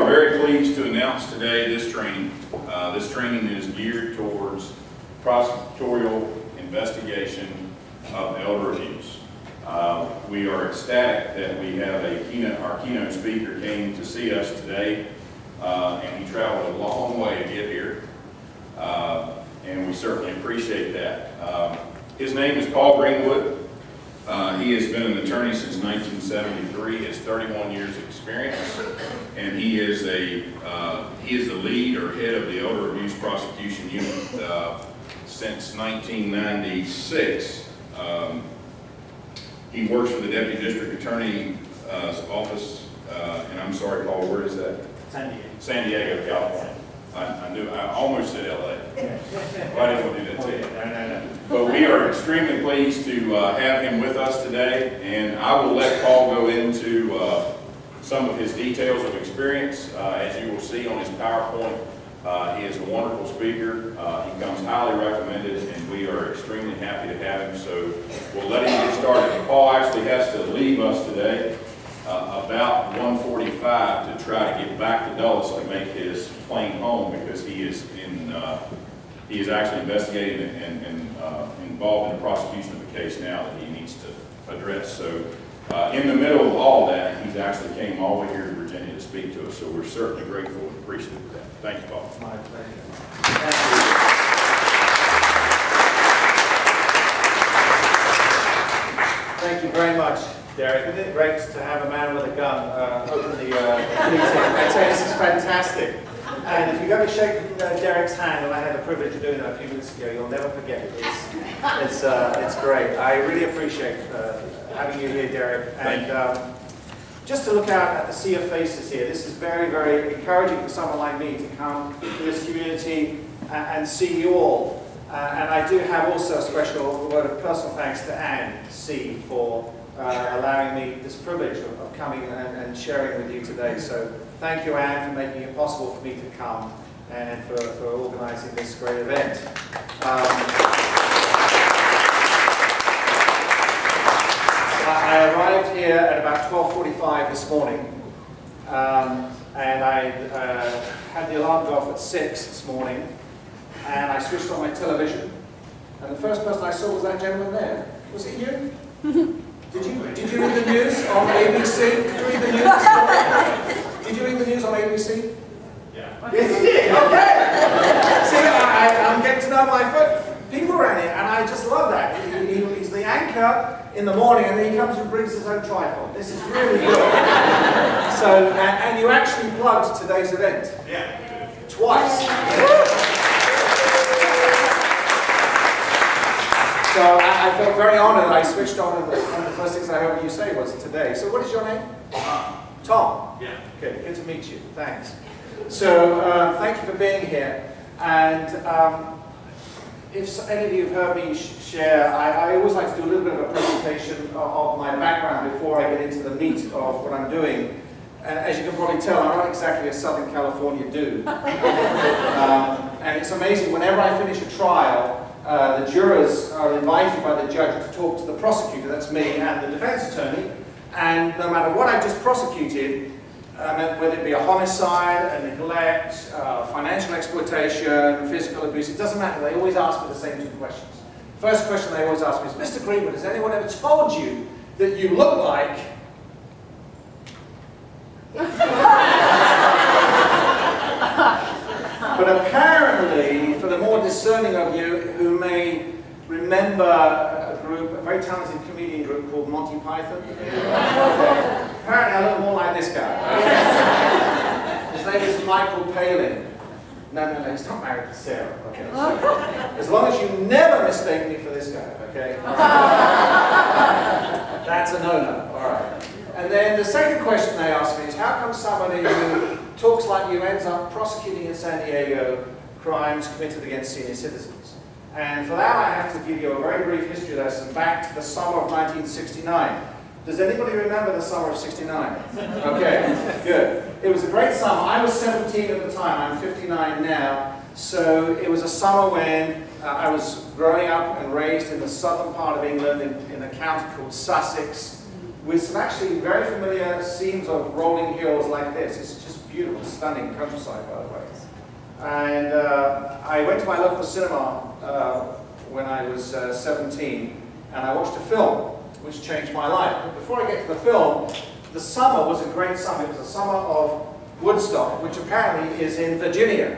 very pleased to announce today this training. This training is geared towards prosecutorial investigation of elder abuse. We are ecstatic that we have our keynote speaker came to see us today, and he traveled a long way to get here, and we certainly appreciate that. His name is Paul Greenwood. He has been an attorney since 1973. He has 31 years of experience, and he is the lead or head of the Elder Abuse Prosecution Unit since 1996. He works for the Deputy District Attorney office, and I'm sorry, Paul, where is that? San Diego. San Diego, California. I almost said LA. Well, I didn't want to do that to you. No. But we are extremely pleased to have him with us today, and I will let Paul go into some of his details of experience. As you will see on his PowerPoint, he is a wonderful speaker. He comes highly recommended, and we are extremely happy to have him. So we'll let him get started. Paul actually has to leave us today about 1:45 to try to get back to Dulles to make his plane home, because he is actually investigating and involved in the prosecution of a case now that he needs to address. So in the middle of all that, he's actually came all the way here to Virginia to speak to us. So we're certainly grateful and appreciative of that. Thank you, Paul. My pleasure. Thank you very much, Derek. Isn't it great to have a man with a gun open the meeting? This is fantastic. And if you've ever shaken Derek's hand, and I had the privilege of doing that a few minutes ago, you'll never forget it. It's great. I really appreciate having you here, Derek. And just to look out at the sea of faces here, this is very, very encouraging for someone like me to come to this community and see you all. And I do have also a special word of personal thanks to Anne C. for allowing me this privilege of coming and sharing with you today. So thank you, Anne, for making it possible for me to come and for organizing this great event. I arrived here at about 12:45 this morning, and I had the alarm go off at 6 this morning, and I switched on my television, and the first person I saw was that gentleman there. Was it you? Did you read the news on ABC? Did you read the news this morning? Did you read the news on ABC? Yeah. Yes, you did. Okay. See, I'm getting to know my people around here, and I just love that. He's the anchor in the morning, and then he comes and brings his own tripod. This is really good. So, and you actually plugged today's event. Yeah. Twice. So I felt very honored. I switched on, and one of the first things I heard you say was today. So what is your name? Tom. Yeah. Okay, good to meet you. Thanks. So thank you for being here. And if any of you have heard me share, I always like to do a little bit of a presentation of my background before I get into the meat of what I'm doing. As you can probably tell, I'm not exactly a Southern California dude. And it's amazing, whenever I finish a trial, the jurors are invited by the judge to talk to the prosecutor, that's me, and the defense attorney. And no matter what I've just prosecuted, whether it be a homicide, a neglect, financial exploitation, physical abuse, it doesn't matter. They always ask me the same two questions. First question they always ask me is, Mr. Greenwood, has anyone ever told you that you look like... But apparently, for the more discerning of you who may remember a very talented comedian group called Monty Python, apparently I look more like this guy. His name is Michael Palin. No, he's not married to Sarah. Okay, so as long as you never mistake me for this guy, okay? That's a no-no, all right. And then the second question they ask me is, how come somebody who talks like you ends up prosecuting in San Diego crimes committed against senior citizens? And for that I have to give you a very brief history lesson back to the summer of 1969. Does anybody remember the summer of '69? Okay, good. It was a great summer. I was 17 at the time. I'm 59 now. So it was a summer when I was growing up and raised in the southern part of England in a county called Sussex, with some actually very familiar scenes of rolling hills like this. It's just beautiful, stunning countryside, by the way. And I went to my local cinema when I was 17, and I watched a film which changed my life. But before I get to the film, the summer was a great summer. It was the summer of Woodstock, which apparently is in Virginia.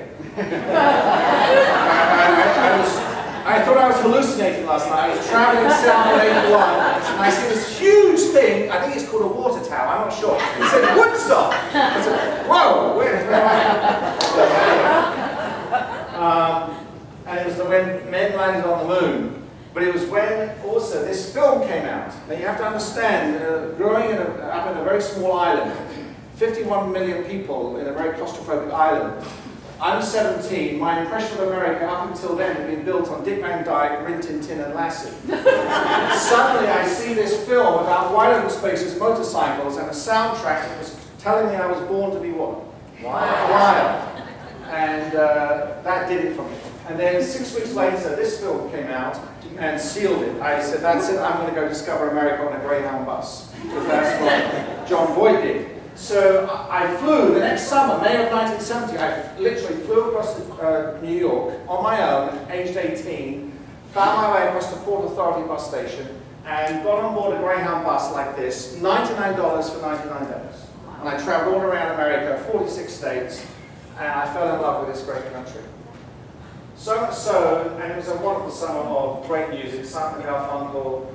I thought I was hallucinating last night. I was traveling south on 81, and I see this huge thing. I think it's called a water tower, I'm not sure. It said Woodstock. I said, whoa, where am I? And it was when men landed on the moon. But it was when also this film came out. Now you have to understand, growing up in a very small island, 51 million people in a very claustrophobic island. I'm 17, my impression of America up until then had been built on Dick Van Dyke, Rin Tin Tin and Lassie. Suddenly I see this film about wide open spaces, motorcycles, and a soundtrack that was telling me I was born to be what? Wild. And that did it for me. And then 6 weeks later, this film came out and sealed it. I said, that's it, I'm going to go discover America on a Greyhound bus. Because that's what John Boyd did. So I flew the next summer, May of 1970, I literally flew across New York on my own, aged 18, found my way across the Port Authority bus station, and got on board a Greyhound bus like this, $99 for 99 days. And I traveled all around America, 46 states, and I fell in love with this great country. So much so, and it was a wonderful summer of great music, Simon & Garfunkel,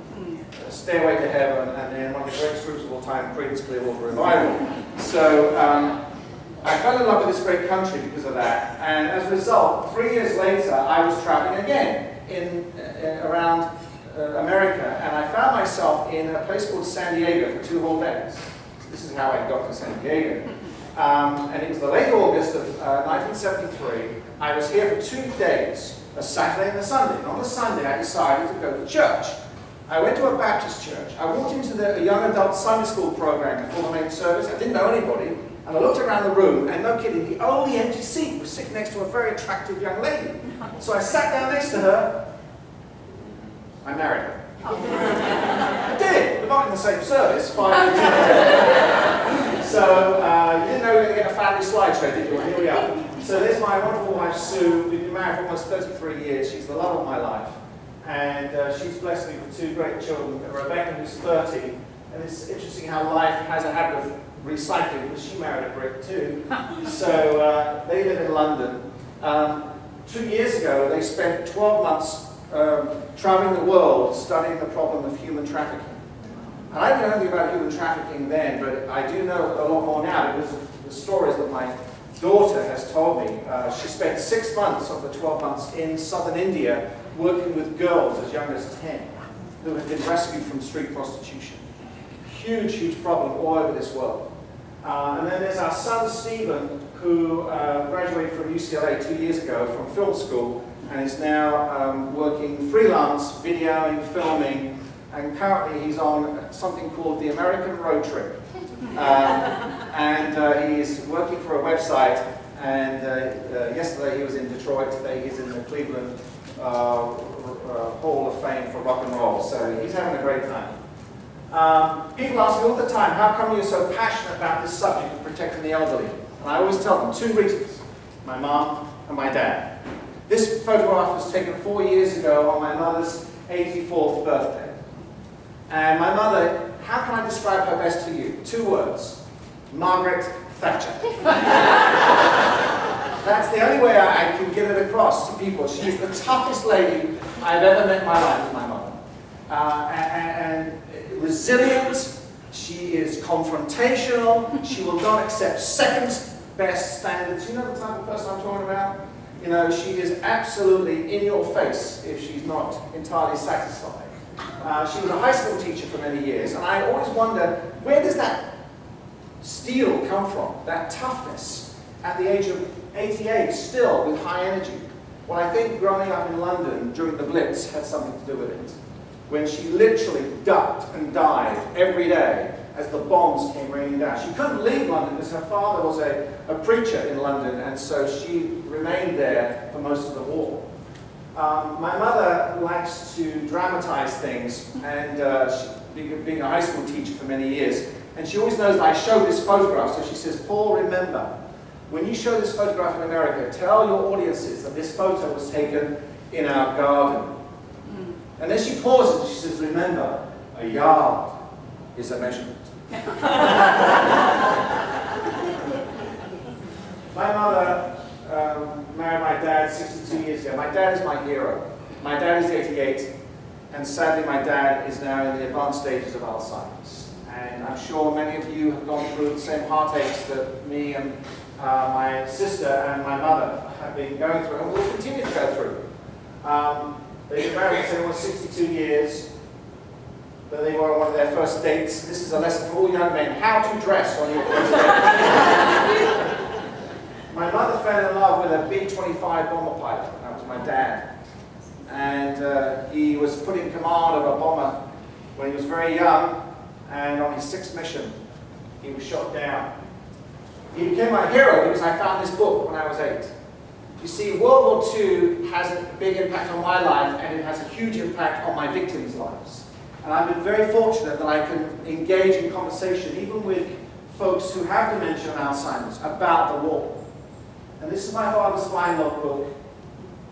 Stairway to Heaven, and then one of the greatest groups of all time, Creedence Clearwater Revival. So I fell in love with this great country because of that, and as a result, 3 years later, I was traveling again around America, and I found myself in a place called San Diego for 2 whole days. This is how I got to San Diego. And it was the late August of 1973. I was here for 2 days, a Saturday and a Sunday. And on the Sunday, I decided to go to church. I went to a Baptist church. I walked into the young adult Sunday school program before the main service. I didn't know anybody. And I looked around the room, and no kidding, the only empty seat was sitting next to a very attractive young lady. So I sat down next to her. I married her. I did, but not in the same service, 5 years later. So you didn't know we were going to get a family slideshow, did you? Well, here we are. So there's my wonderful wife, Sue. We've been married for almost 33 years. She's the love of my life. And she's blessed me with 2 great children, Rebecca, who's 30. And it's interesting how life has a habit of recycling, because she married a Brit too. So they live in London. 2 years ago, they spent 12 months traveling the world studying the problem of human trafficking. And I didn't know anything about human trafficking then, but I do know a lot more now because of the stories that my daughter has told me. She spent 6 months of the 12 months in southern India working with girls as young as 10 who had been rescued from street prostitution. Huge, huge problem all over this world. And then there's our son Stephen, who graduated from UCLA 2 years ago from film school and is now working freelance, videoing, filming, and currently he's on something called the American Road Trip. And he's working for a website, and yesterday he was in Detroit, today he's in the Cleveland Hall of Fame for rock and roll, so he's having a great time. People ask me all the time, how come you're so passionate about this subject of protecting the elderly? And I always tell them 2 reasons, my mom and my dad. This photograph was taken 4 years ago on my mother's 84th birthday. And my mother, how can I describe her best to you? 2 words, Margaret Thatcher. That's the only way I can get it across to people. She is the toughest lady I've ever met in my life, my mother. And resilient, she is confrontational, she will not accept second best standards. You know the type of person I'm talking about? You know, she is absolutely in your face if she's not entirely satisfied. She was a high school teacher for many years, and I always wonder, where does that steel come from, that toughness, at the age of 88, still with high energy? Well, I think growing up in London during the Blitz had something to do with it, when she literally ducked and dived every day as the bombs came raining down. She couldn't leave London because her father was a preacher in London, and so she remained there for most of the war. My mother likes to dramatize things, and being a high school teacher for many years, and she always knows that I show this photograph, so she says, Paul, remember, when you show this photograph in America, tell your audiences that this photo was taken in our garden. And then she pauses and she says, remember, a yard is a measurement. My mother married my dad 62 years ago. My dad is my hero. My dad is 88, and sadly my dad is now in the advanced stages of Alzheimer's. And I'm sure many of you have gone through the same heartaches that me and my sister and my mother have been going through, and will continue to go through. They've been married for almost 62 years, but they were on one of their first dates. This is a lesson for all young men, how to dress on your first date. My mother fell in love with a B-25 bomber pilot. That was my dad. And he was put in command of a bomber when he was very young, and on his 6th mission, he was shot down. He became my hero because I found this book when I was 8. You see, World War II has a big impact on my life, and it has a huge impact on my victims' lives. And I've been very fortunate that I can engage in conversation, even with folks who have dementia and Alzheimer's, about the war. And this is my father's fine logbook,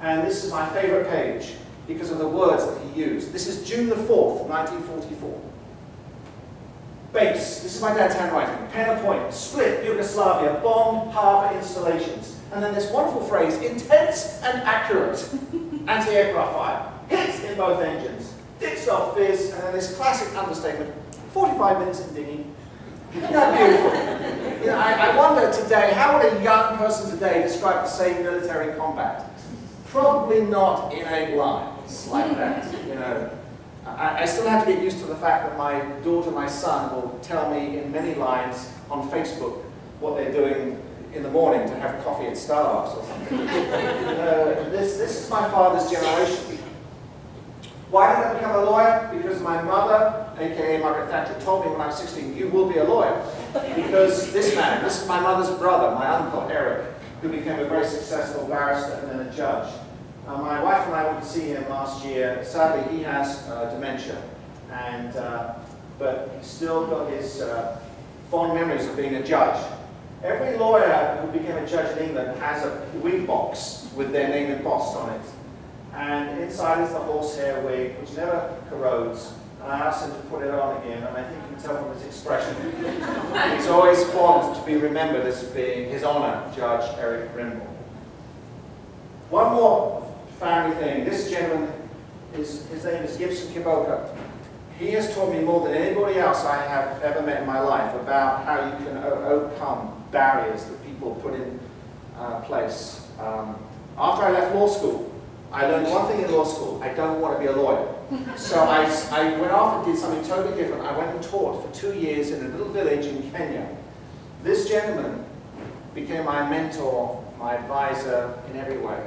and this is my favorite page because of the words that he used. This is June the 4th, 1944. Base, this is my dad's handwriting, Penna Point, split Yugoslavia, bombed harbour installations. And then this wonderful phrase, intense and accurate anti-aircraft fire, hits in both engines, ditched off fizz, and then this classic understatement, 45 minutes in dinghy. Isn't that beautiful? You know, I wonder today, how would a young person today describe the same military combat? Probably not in 8 lines like that. You know, I still have to get used to the fact that my daughter and my son will tell me in many lines on Facebook what they're doing in the morning to have coffee at Starbucks or something. This is my father's generation. Why did I become a lawyer? Because my mother, aka Margaret Thatcher, told me when I was 16, you will be a lawyer. Because this man, this is my mother's brother, my uncle Eric, who became a very successful barrister and then a judge. My wife and I went to see him last year. Sadly, he has dementia, and but he's still got his fond memories of being a judge. Every lawyer who became a judge in England has a wig box with their name embossed on it. And inside is the horsehair wig, which never corrodes. And I asked him to put it on again, and I think you can tell from his expression. He's always fond to be remembered as being His Honour, Judge Eric Grimble. One more family thing. This gentleman, his name is Gibson Kiboka. He has taught me more than anybody else I have ever met in my life about how you can overcome barriers that people put in place. After I left law school, I learned one thing in law school: I don't want to be a lawyer. So I went off and did something totally different. I went and taught for 2 years in a little village in Kenya. This gentleman became my mentor, my advisor in every way.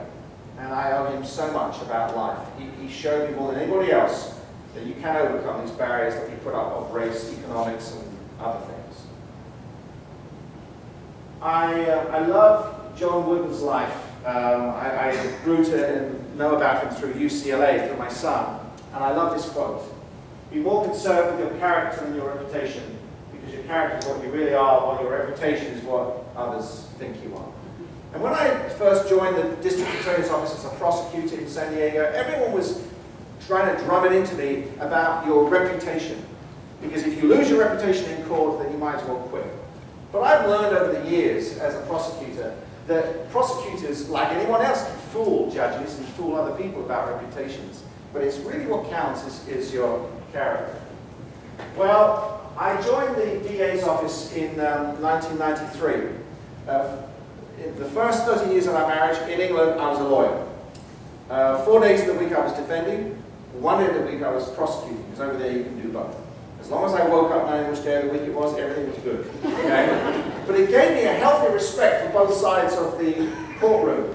And I owe him so much about life. He showed me more than anybody else that you can overcome these barriers that we put up of race, economics, and other things. I love John Wooden's life. I grew to know about him through UCLA, through my son. And I love this quote: be more concerned with your character than your reputation, because your character is what you really are, while your reputation is what others think you are. And when I first joined the District Attorney's Office as a prosecutor in San Diego, everyone was trying to drum it into me about your reputation. Because if you lose your reputation in court, then you might as well quit. But I've learned over the years as a prosecutor that prosecutors, like anyone else, can fool judges and fool other people about reputations. But it's really what counts is your character. Well, I joined the DA's office in 1993. In the first 30 years of our marriage in England, I was a lawyer. 4 days of the week I was defending, 1 day of the week I was prosecuting, because over there you can do both. As long as I woke up knowing which day of the week it was, everything was good. Okay? But it gave me a healthy respect for both sides of the courtroom.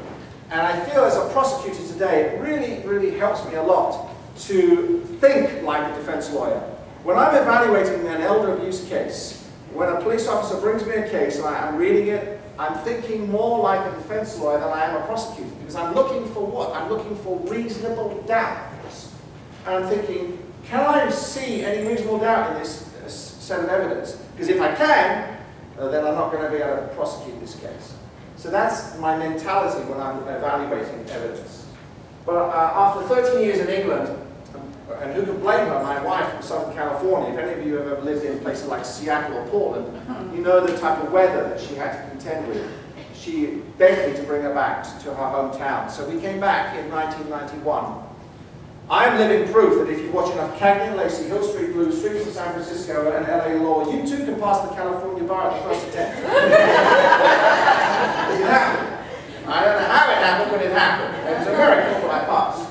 And I feel as a prosecutor today, it really, really helps me a lot to think like a defense lawyer. When I'm evaluating an elder abuse case, when a police officer brings me a case and I'm reading it, I'm thinking more like a defense lawyer than I am a prosecutor, because I'm looking for what? I'm looking for reasonable doubt. And I'm thinking, can I see any reasonable doubt in this set of evidence? Because if I can, then I'm not going to be able to prosecute this case. So that's my mentality when I'm evaluating evidence. But after 13 years in England, and who can blame her, my wife from Southern California, if any of you have ever lived in places like Seattle or Portland, you know the type of weather that she had to contend with. She begged me to bring her back to her hometown. So we came back in 1991. I am living proof that if you watch enough Cagney and Lacey, Hill Street Blues, Streets of San Francisco, and LA Law, you too can pass the California bar at the first attempt. It happened. I don't know how it happened, but it happened. It was a miracle, but I passed.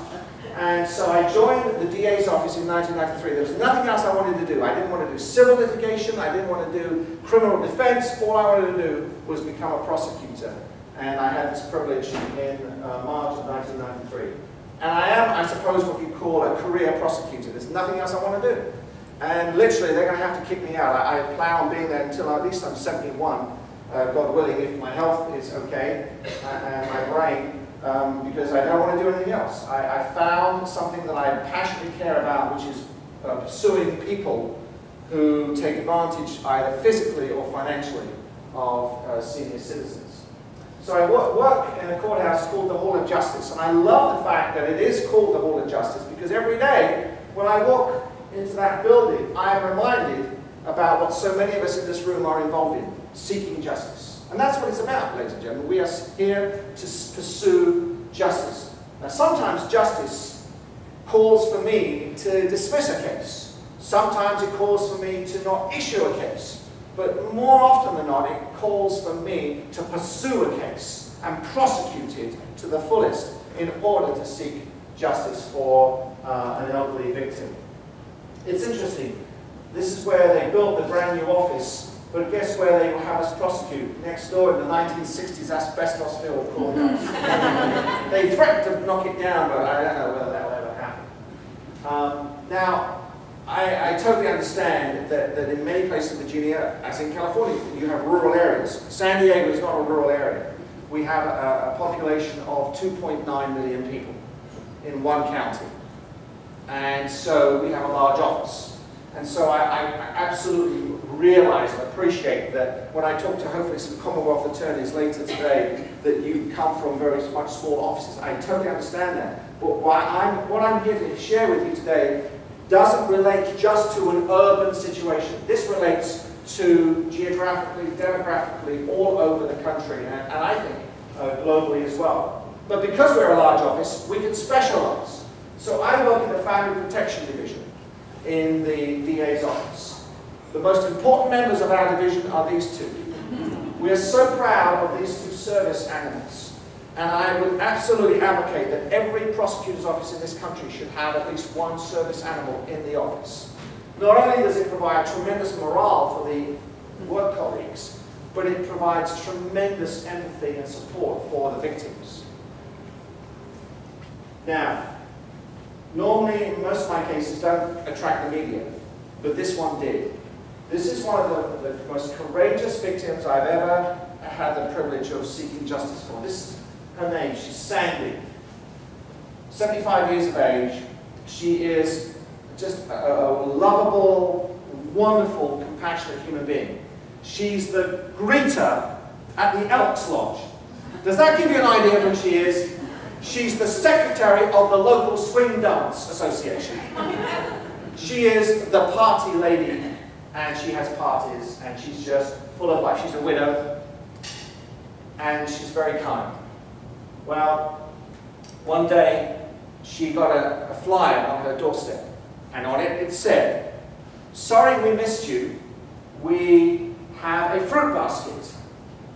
And so I joined the DA's office in 1993. There was nothing else I wanted to do. I didn't want to do civil litigation. I didn't want to do criminal defense. All I wanted to do was become a prosecutor. And I had this privilege in March of 1993. And I am, I suppose, what you call a career prosecutor. There's nothing else I want to do. And literally, they're going to have to kick me out. I plan on being there until at least I'm 71, God willing, if my health is okay, and my brain. Because I don't want to do anything else. I found something that I passionately care about, which is pursuing people who take advantage either physically or financially of senior citizens. So I work in a courthouse called the Hall of Justice, and I love the fact that it is called the Hall of Justice because every day when I walk into that building, I am reminded about what so many of us in this room are involved in, seeking justice. And that's what it's about, ladies and gentlemen. We are here to pursue justice. Now, sometimes justice calls for me to dismiss a case. Sometimes it calls for me to not issue a case. But more often than not, it calls for me to pursue a case and prosecute it to the fullest in order to seek justice for an elderly victim. It's interesting. This is where they built the brand new office. But guess where they will have us prosecute? Next door in the 1960s asbestos-filled courthouse. They threatened to knock it down, but I don't know whether that will ever happen. Now, I totally understand that in many places in Virginia, as in California, you have rural areas. San Diego is not a rural area. We have a population of 2.9 million people in one county. And so we have a large office. And so I absolutely realize and appreciate that when I talk to hopefully some Commonwealth attorneys later today, that you come from very much small offices. I totally understand that. But what I'm here to share with you today doesn't relate just to an urban situation. This relates to geographically, demographically, all over the country, and I think globally as well. But because we're a large office, we can specialize. So I work in the Family Protection Division in the DA's office. The most important members of our division are these two. We are so proud of these two service animals. And I would absolutely advocate that every prosecutor's office in this country should have at least one service animal in the office. Not only does it provide tremendous morale for the work colleagues, but it provides tremendous empathy and support for the victims. Now, normally, most of my cases don't attract the media, but this one did. This is one of the most courageous victims I've ever had the privilege of seeking justice for. This is her name. She's Sandy, 75 years of age. She is just a lovable, wonderful, compassionate human being. She's the greeter at the Elks Lodge. Does that give you an idea of who she is? She's the secretary of the local swing dance association. She is the party lady, and she has parties, and she's just full of life. She's a widow, and she's very kind. Well, one day she got a flyer on her doorstep, and on it said, "Sorry we missed you. We have a fruit basket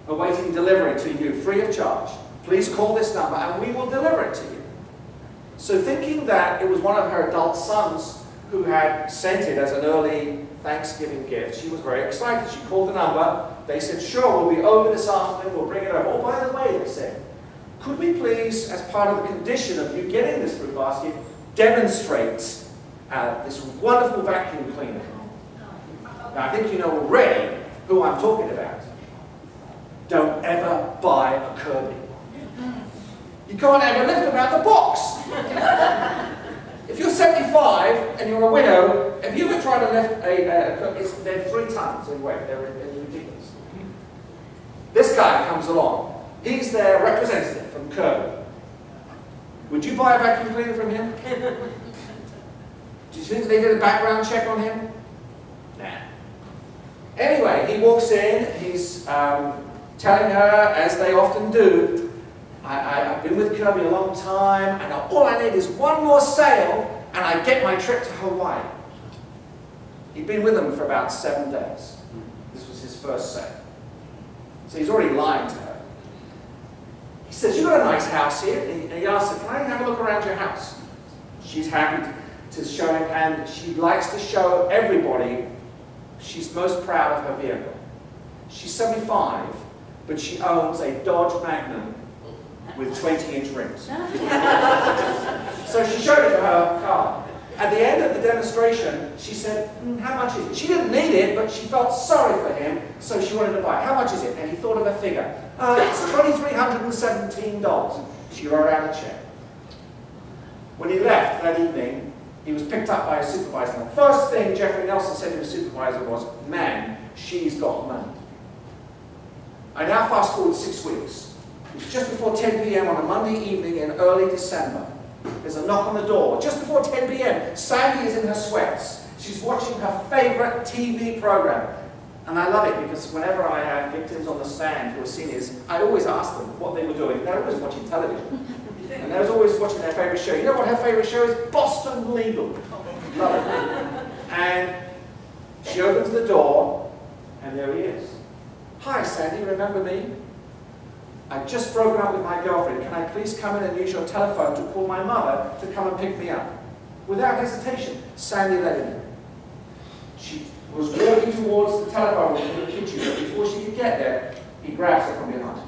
awaiting delivery to you free of charge. Please call this number and we will deliver it to you." So thinking that it was one of her adult sons who had sent it as an early Thanksgiving gift, she was very excited. She called the number. They said, "Sure, we'll be over this afternoon. We'll bring it over." Oh, by the way, they said, "Could we please, as part of the condition of you getting this fruit basket, demonstrate this wonderful vacuum cleaner?" Now, I think you know already who I'm talking about. Don't ever buy a Kirby. You can't ever lift them out the box. If you're 75 and you're a widow, if you ever try to lift they're 3 tons in weight. They're ridiculous. This guy comes along. He's their representative from Kirby. Would you buy a vacuum cleaner from him? Do you think they did a background check on him? Nah. Anyway, he walks in, he's telling her, as they often do, I've been with Kirby a long time, and all I need is one more sale, and I get my trip to Hawaii. He'd been with them for about 7 days. This was his first sale. So he's already lying to her. He says, you've got a nice house here. And he asks her, can I have a look around your house? She's happy to show him, and she likes to show everybody she's most proud of her vehicle. She's 75, but she owns a Dodge Magnum with 20-inch rims. So she showed it to her car. At the end of the demonstration, she said, how much is it? She didn't need it, but she felt sorry for him, so she wanted to buy it. How much is it? And he thought of a figure. It's $2,317. She wrote out a check. When he left that evening, he was picked up by a supervisor. And the first thing Jeffrey Nelson said to his supervisor was, man, she's got money. I now fast forward 6 weeks. It was just before 10 p.m. on a Monday evening in early December. There's a knock on the door. Just before 10 p.m., Sandy is in her sweats. She's watching her favorite TV program. And I love it because whenever I have victims on the stand who are seniors, I always ask them what they were doing. They're always watching television. And they're always watching their favorite show. You know what her favorite show is? Boston Legal. Love it. And she opens the door, and there he is. Hi, Sandy, remember me? I've just broken up with my girlfriend. Can I please come in and use your telephone to call my mother to come and pick me up? Without hesitation, Sandy let him in. She was walking towards the telephone in the kitchen, but before she could get there, he grabs her from behind,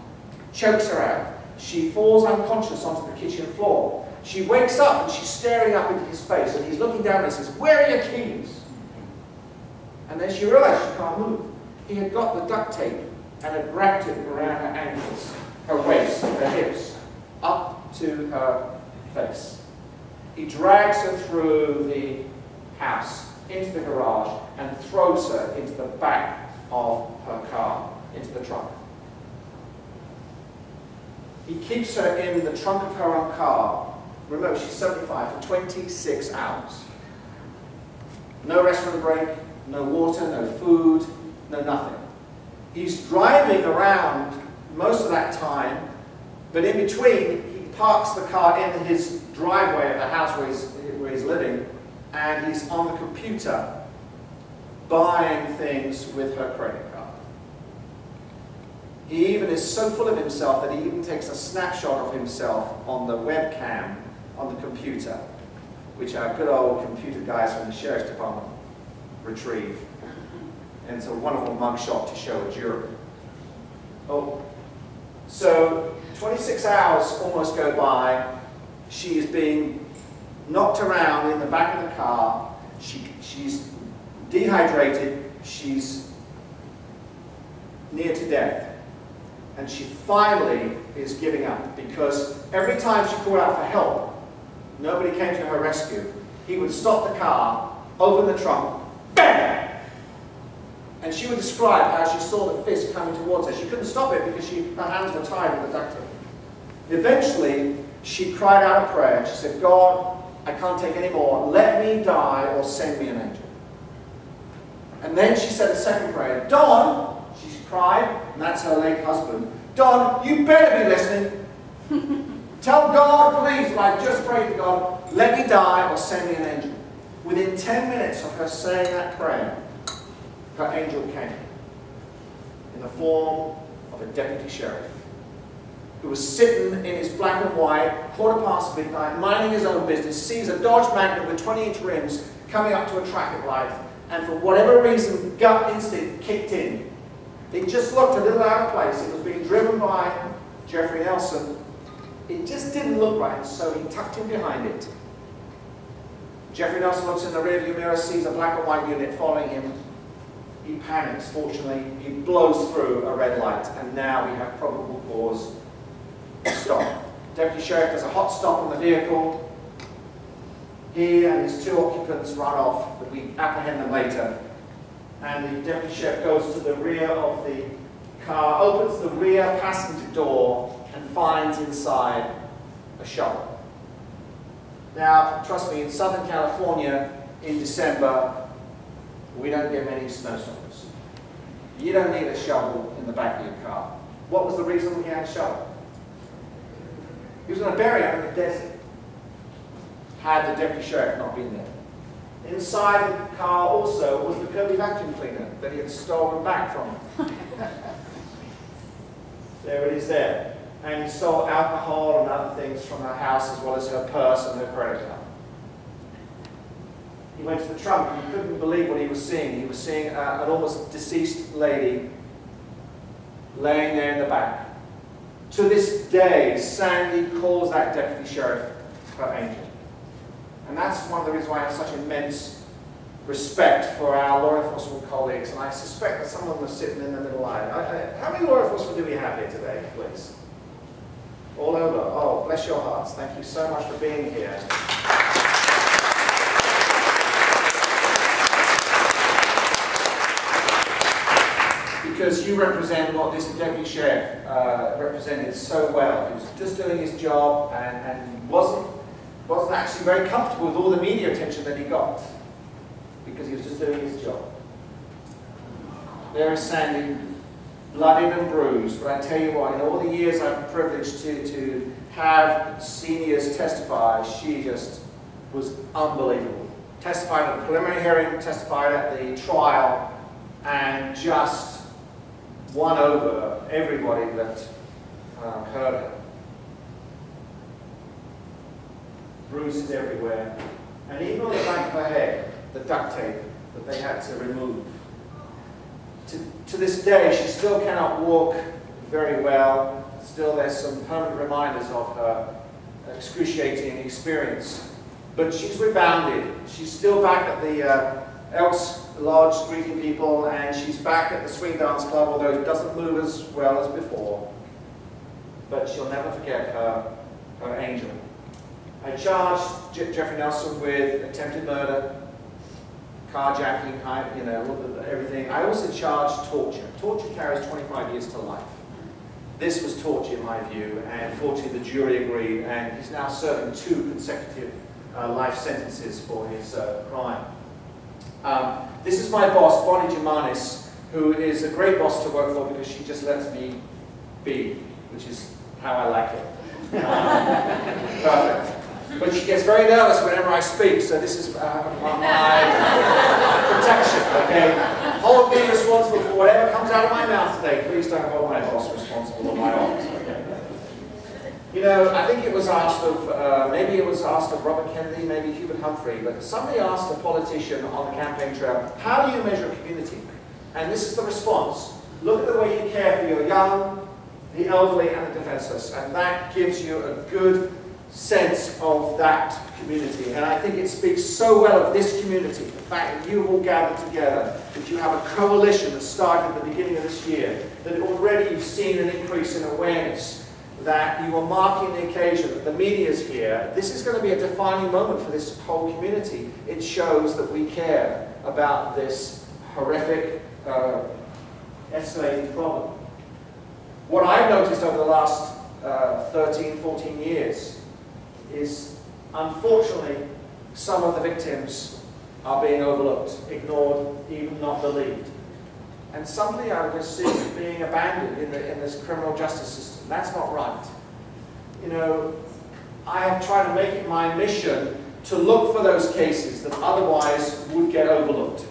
chokes her out. She falls unconscious onto the kitchen floor. She wakes up and she's staring up into his face, and he's looking down and says, where are your keys? And then she realized she can't move. He had got the duct tape and had wrapped it around her ankles, her waist, her hips, up to her face. He drags her through the house, into the garage, and throws her into the back of her car, into the trunk. He keeps her in the trunk of her own car, remember she's 75, for 26 hours. No restaurant break, no water, no food, no nothing. He's driving around most of that time, but in between, he parks the car in his driveway of the house where he's living, and he's on the computer buying things with her credit card. He even is so full of himself that he even takes a snapshot of himself on the webcam on the computer, which our good old computer guys from the Sheriff's Department retrieve. And it's a wonderful mugshot to show a jury. Oh, so 26 hours almost go by. She is being knocked around in the back of the car. She's dehydrated. She's near to death. And she finally is giving up because every time she called out for help, nobody came to her rescue. He would stop the car, open the trunk, bang! And she would describe how she saw the fist coming towards her. She couldn't stop it because her hands were tied with the duct tape. Eventually, she cried out a prayer. She said, God, I can't take any more. Let me die or send me an angel. And then she said a second prayer. Don, she cried, and that's her late husband. Don, you better be listening. Tell God, please, that I've just prayed to God, let me die or send me an angel. Within 10 minutes of her saying that prayer, her angel came in the form of a deputy sheriff who was sitting in his black and white, midnight, minding his own business, sees a Dodge Magnum with 20-inch rims coming up to a traffic light, and for whatever reason, gut instinct kicked in. It just looked a little out of place. It was being driven by Jeffrey Nelson. It just didn't look right, so he tucked him behind it. Jeffrey Nelson looks in the rearview mirror, sees a black and white unit following him. He panics, fortunately. He blows through a red light, and now we have probable cause to stop. Deputy Sheriff does a hot stop on the vehicle. He and his 2 occupants run off, but we apprehend them later. And the Deputy Sheriff goes to the rear of the car, opens the rear passenger door, and finds inside a shovel. Now, trust me, in Southern California in December, we don't get many snowstorms. You don't need a shovel in the back of your car. What was the reason he had a shovel? He was going to bury her in the desert, had the deputy sheriff not been there. Inside the car also was the Kirby vacuum cleaner that he had stolen back from him. There it is there. And he stole alcohol and other things from her house, as well as her purse and her credit card. He went to the trunk and he couldn't believe what he was seeing. He was seeing an almost deceased lady laying there in the back. To this day, Sandy calls that deputy sheriff her angel. And that's one of the reasons why I have such immense respect for our law enforcement colleagues. And I suspect that some of them are sitting in the middle line. How many law enforcement do we have here today, please? All over. Oh, bless your hearts. Thank you so much for being here. Because you represent what this deputy sheriff represented so well. He was just doing his job and wasn't actually very comfortable with all the media attention that he got, because he was just doing his job. There is Sandy, bloodied and bruised, but I tell you what, in all the years I've been privileged to have seniors testify, she just was unbelievable. Testified at the preliminary hearing, testified at the trial, and just won over everybody that heard her. Bruises everywhere, and even on the back of her head, the duct tape that they had to remove. To this day, she still cannot walk very well. Still, there's some permanent reminders of her excruciating experience. But she's rebounded. She's still back at the Elks Lodge greeting people, and she's back at the Swing Dance Club, although it doesn't move as well as before. But she'll never forget her angel. I charged Jeffrey Nelson with attempted murder, carjacking, everything. I also charged torture. Torture carries 25 years to life. This was torture in my view, and fortunately the jury agreed, and he's now serving 2 consecutive life sentences for his crime. This is my boss, Bonnie Germanis, who is a great boss to work for because she just lets me be, which is how I like it. Perfect. But she gets very nervous whenever I speak, so this is my protection, okay? Hold me responsible for whatever comes out of my mouth today. Please don't hold my boss responsible or my office, okay? You know, I think it was asked of, maybe it was asked of Robert Kennedy, maybe Hubert Humphrey, but somebody asked a politician on the campaign trail, how do you measure a community? And this is the response. Look at the way you care for your young, the elderly, and the defenseless, and that gives you a good sense of that community. And I think it speaks so well of this community, the fact that you've all gathered together, that you have a coalition that started at the beginning of this year, that already you've seen an increase in awareness, that you are marking the occasion, that the media is here. This is going to be a defining moment for this whole community. It shows that we care about this horrific, escalating problem. What I've noticed over the last 13, 14 years is, unfortunately, some of the victims are being overlooked, ignored, even not believed. And somebody I would see being abandoned in this criminal justice system. That's not right. You know, I have tried to make it my mission to look for those cases that otherwise would get overlooked.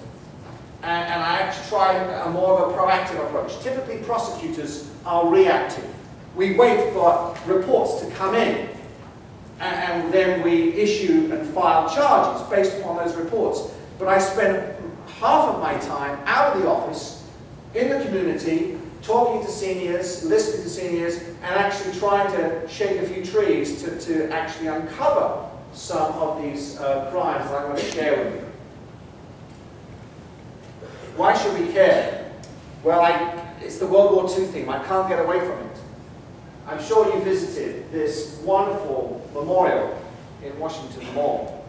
And I actually try a more of a proactive approach. Typically, prosecutors are reactive. We wait for reports to come in, and then we issue and file charges based upon those reports. But I spend half of my time out of the office, in the community, talking to seniors, listening to seniors, and actually trying to shake a few trees to actually uncover some of these crimes that I'm going to share with you. Why should we care? Well, it's the World War II theme. I can't get away from it. I'm sure you visited this wonderful memorial in Washington Mall.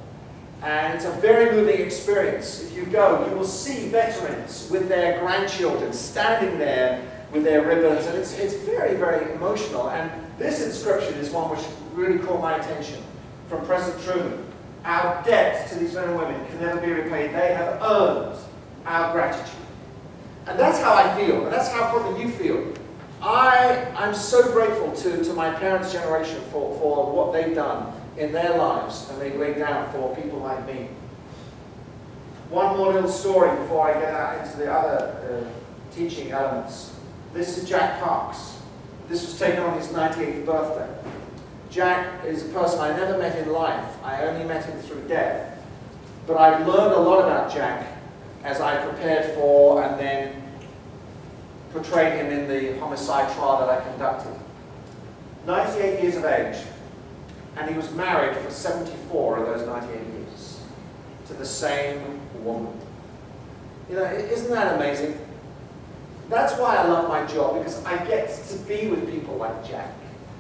And it's a very moving experience. If you go, you will see veterans with their grandchildren standing there with their ribbons, and it's very, very emotional. And this inscription is one which really caught my attention from President Truman. Our debt to these men and women can never be repaid. They have earned our gratitude. And that's how I feel, and that's how probably you feel. I'm so grateful to my parents' generation for what they've done in their lives, and they've laid down for people like me. One more little story before I get out into the other teaching elements. This is Jack Parks. This was taken on his 98th birthday. Jack is a person I never met in life. I only met him through death. But I've learned a lot about Jack as I prepared for and then portrayed him in the homicide trial that I conducted. 98 years of age, and he was married for 74 of those 98 years to the same woman. You know, isn't that amazing? That's why I love my job, because I get to be with people like Jack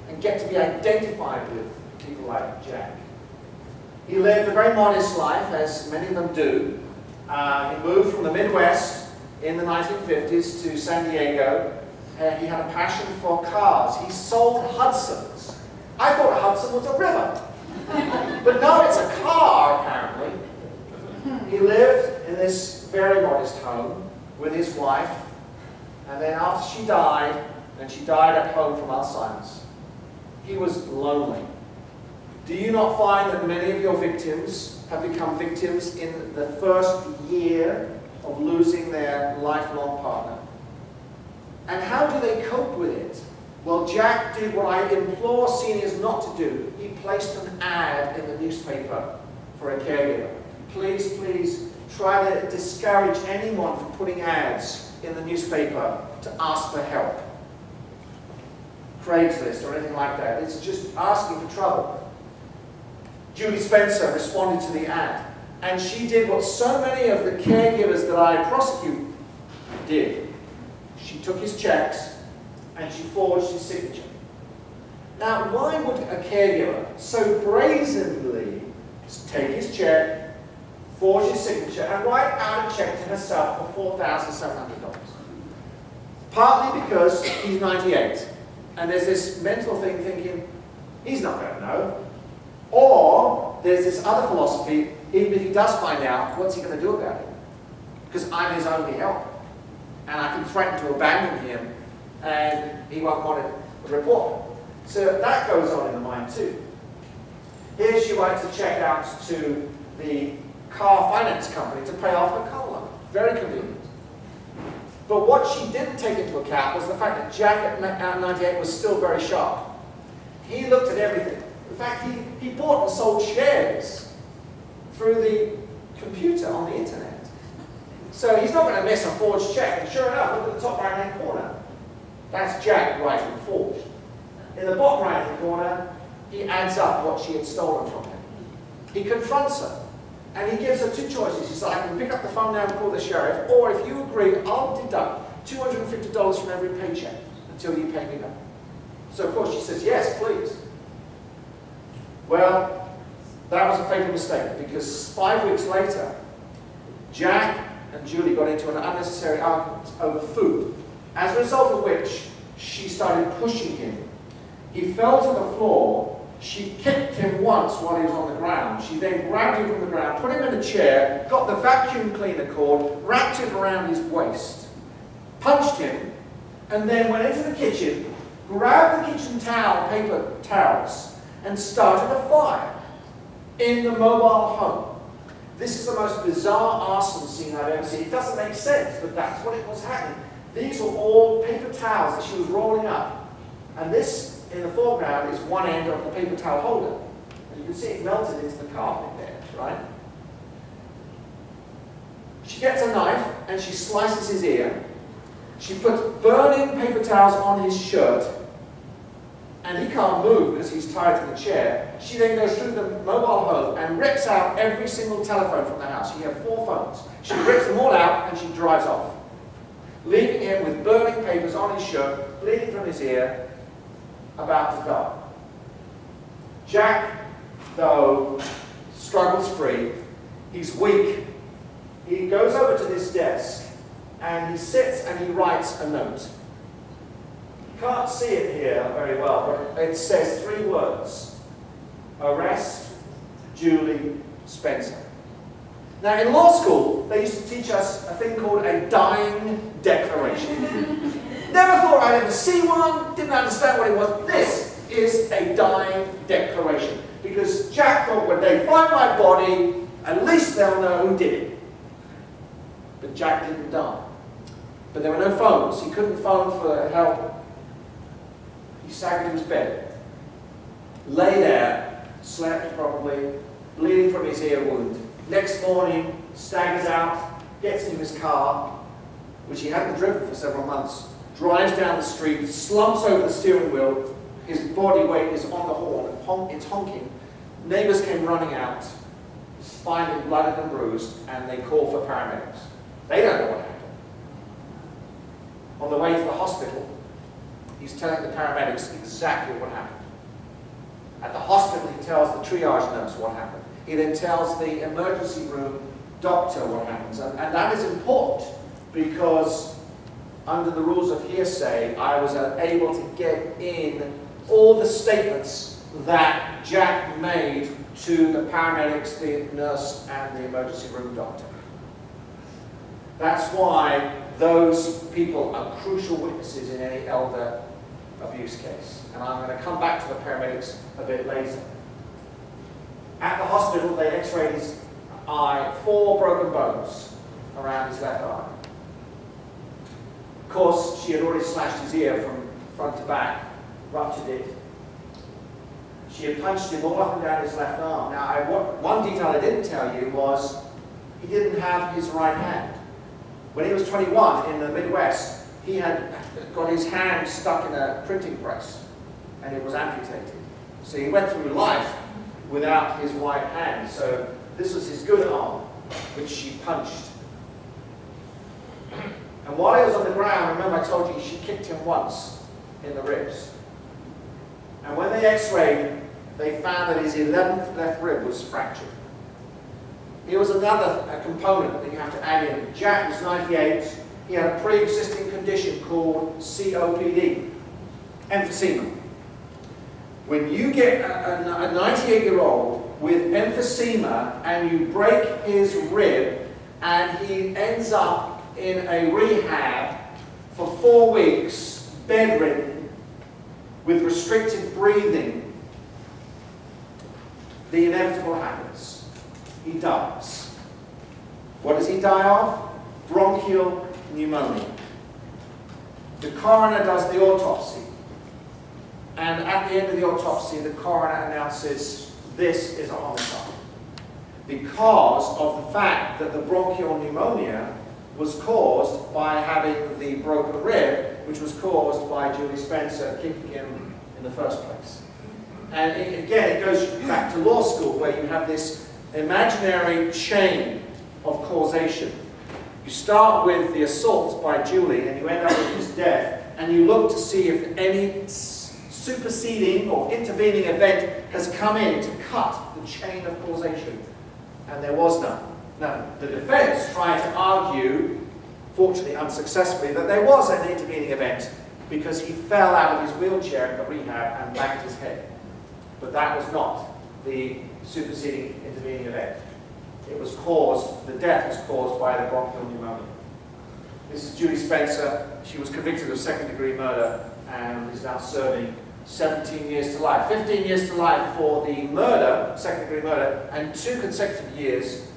and get to be identified with people like Jack. He lived a very modest life, as many of them do. He moved from the Midwest in the 1950s to San Diego. He had a passion for cars. He sold Hudsons. I thought Hudson was a river. But no, it's a car, apparently. He lived in this very modest home with his wife. And then after she died, and she died at home from Alzheimer's, he was lonely. Do you not find that many of your victims have become victims in the first year of losing their lifelong partner? And how do they cope with it? Well, Jack did what I implore seniors not to do. He placed an ad in the newspaper for a caregiver. Please, please try to discourage anyone from putting ads in the newspaper to ask for help. Craigslist or anything like that. It's just asking for trouble. Judy Spencer responded to the ad, and she did what so many of the caregivers that I prosecute did. She took his checks and she forged his signature. Now, why would a caregiver so brazenly take his check, forge his signature, and write out a check to herself for $4,700? Partly because he's 98, and there's this mental thing thinking, he's not going to know. Or there's this other philosophy, even if he does find out, what's he going to do about it? Because I'm his only help. And I can threaten to abandon him, and he won't want to report. So that goes on in the mind too. Here she writes a check out to the car finance company to pay off her car loan. Very convenient. But what she didn't take into account was the fact that Jack at 98 was still very sharp. He looked at everything. In fact, he bought and sold shares through the computer on the internet. So he's not going to miss a forged check. And sure enough, look at the top right-hand corner. That's Jack writing forged. In the bottom right-hand corner, he adds up what she had stolen from him. He confronts her, and he gives her two choices. He says, I can pick up the phone now and call the sheriff, or if you agree, I'll deduct $250 from every paycheck until you pay me back. So of course she says, yes, please. Well, that was a fatal mistake, because 5 weeks later, Jack and Julie got into an unnecessary argument over food, as a result of which she started pushing him. He fell to the floor. She kicked him once while he was on the ground. She then grabbed him from the ground, put him in a chair, got the vacuum cleaner cord, wrapped it around his waist, punched him, and then went into the kitchen, grabbed the kitchen paper towels, and started a fire in the mobile home. This is the most bizarre arson scene I've ever seen. It doesn't make sense, but that's what it was happening. These were all paper towels that she was rolling up. And this, in the foreground, is one end of the paper towel holder. And you can see it melted into the carpet there, right? She gets a knife and she slices his ear. She puts burning paper towels on his shirt, and he can't move because he's tied to the chair. She then goes through the mobile home and rips out every single telephone from the house. She had 4 phones. She rips them all out and she drives off, leaving him with burning papers on his shirt, bleeding from his ear, about to die. Jack, though, struggles free. He's weak. He goes over to this desk and he sits and he writes a note. can't see it here very well, but it says 3 words. Arrest Julie Spencer. Now in law school, they used to teach us a thing called a dying declaration. Never thought I'd ever see one, didn't understand what it was. This is a dying declaration. Because Jack thought when they find my body, at least they'll know who did it. But Jack didn't die. But there were no phones. He couldn't phone for help. He staggered to his bed. Lay there, slept probably, bleeding from his ear wound. Next morning, staggers out, gets into his car, which he hadn't driven for several months, drives down the street, slumps over the steering wheel, his body weight is on the horn, it's honking. Neighbors came running out, find him blooded and bruised, and they call for paramedics. They don't know what happened. On the way to the hospital, he's telling the paramedics exactly what happened. At the hospital, he tells the triage nurse what happened. He then tells the emergency room doctor what happens. And that is important because under the rules of hearsay, I was able to get in all the statements that Jack made to the paramedics, the nurse, and the emergency room doctor. That's why those people are crucial witnesses in any elder abuse case. And I'm going to come back to the paramedics a bit later. At the hospital, they x-rayed his eye, 4 broken bones around his left eye. Of course, she had already slashed his ear from front to back, ruptured it. She had punched him all up and down his left arm. Now, one detail I didn't tell you was he didn't have his right hand. When he was 21 in the Midwest, he had got his hand stuck in a printing press and it was amputated. So he went through life without his right hand. So this was his good arm, which she punched. And while he was on the ground, remember I told you she kicked him once in the ribs. And when they x-rayed, they found that his 11th left rib was fractured. Here was another component that you have to add in. Jack was 98. He had a pre-existing condition called COPD, emphysema. When you get a 98-year-old with emphysema and you break his rib and he ends up in a rehab for 4 weeks, bedridden, with restricted breathing, the inevitable happens. He dies. What does he die of? Bronchial pneumonia. The coroner does the autopsy. And at the end of the autopsy, the coroner announces this is a homicide. Because of the fact that the bronchial pneumonia was caused by having the broken rib, which was caused by Julie Spencer kicking him in the first place. And again, it goes back to law school where you have this imaginary chain of causation. You start with the assault by Julie and you end up with his death, and you look to see if any superseding or intervening event has come in to cut the chain of causation. And there was none. Now, the defense tried to argue, fortunately unsuccessfully, that there was an intervening event because he fell out of his wheelchair in the rehab and banged his head. But that was not the superseding intervening event. It was caused, the death was caused by the bronchial pneumonia. This is Julie Spencer. She was convicted of second-degree murder and is now serving 17 years to life. 15 years to life for the murder, second-degree murder, and 2 consecutive years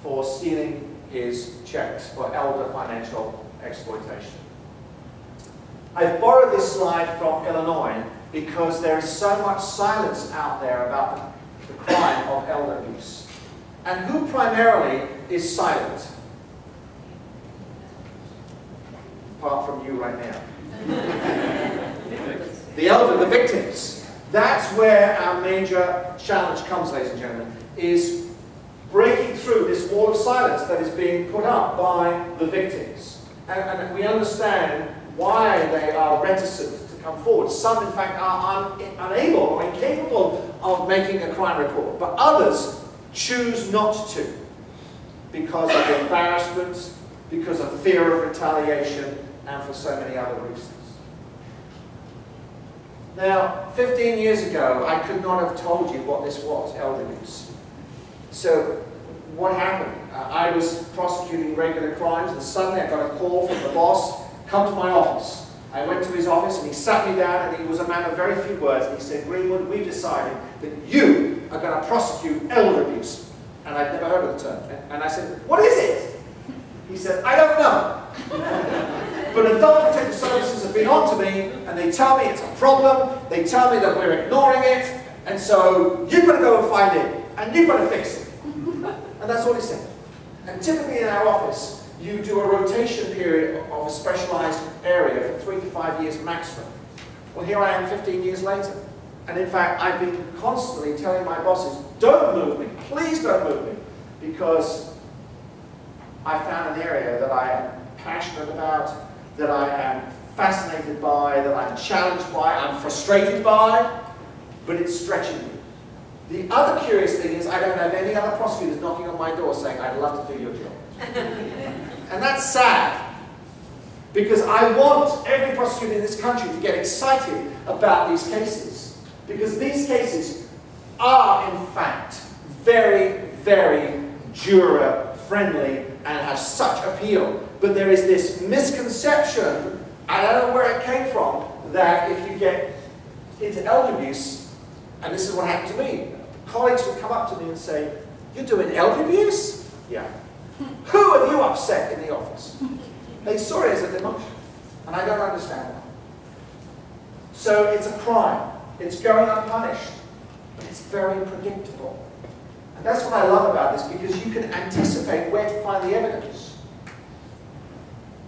for stealing his checks for elder financial exploitation. I've borrowed this slide from Illinois because there is so much silence out there about the crime of elder abuse. And who primarily is silent? Apart from you right now. The elder, the victims. That's where our major challenge comes, ladies and gentlemen, is breaking through this wall of silence that is being put up by the victims. And we understand why they are reticent to come forward. Some, in fact, are unable or incapable of making a crime report, but others choose not to because of embarrassment, because of fear of retaliation, and for so many other reasons. Now, 15 years ago, I could not have told you what this was, elder abuse. So, what happened? I was prosecuting regular crimes, and suddenly I got a call from the boss, come to my office. I went to his office, and he sat me down, and he was a man of very few words, and he said, Greenwood, we've decided that you are going to prosecute elder abuse. And I'd never heard of the term. And I said, what is it? He said, I don't know. But adult protective services have been on to me, and they tell me it's a problem, they tell me that we're ignoring it, and so you've got to go and find it, and you've got to fix it. And that's all he said. And typically in our office, you do a rotation period of a specialized area for 3 to 5 years maximum. Well, here I am 15 years later. And in fact, I've been constantly telling my bosses, don't move me, please don't move me, because I found an area that I am passionate about, that I am fascinated by, that I'm challenged by, I'm frustrated by, but it's stretching me. The other curious thing is I don't have any other prosecutors knocking on my door saying, I'd love to do your job. And that's sad, because I want every prosecutor in this country to get excited about these cases, because these cases are, in fact, very, very juror-friendly and have such appeal. But there is this misconception, I don't know where it came from, that if you get into elder abuse, and this is what happened to me, colleagues would come up to me and say, you're doing elder abuse? Yeah. Who have you upset in the office? They saw it as a demotion, and I don't understand why. So it's a crime. It's going unpunished, but it's very predictable. And that's what I love about this, because you can anticipate where to find the evidence.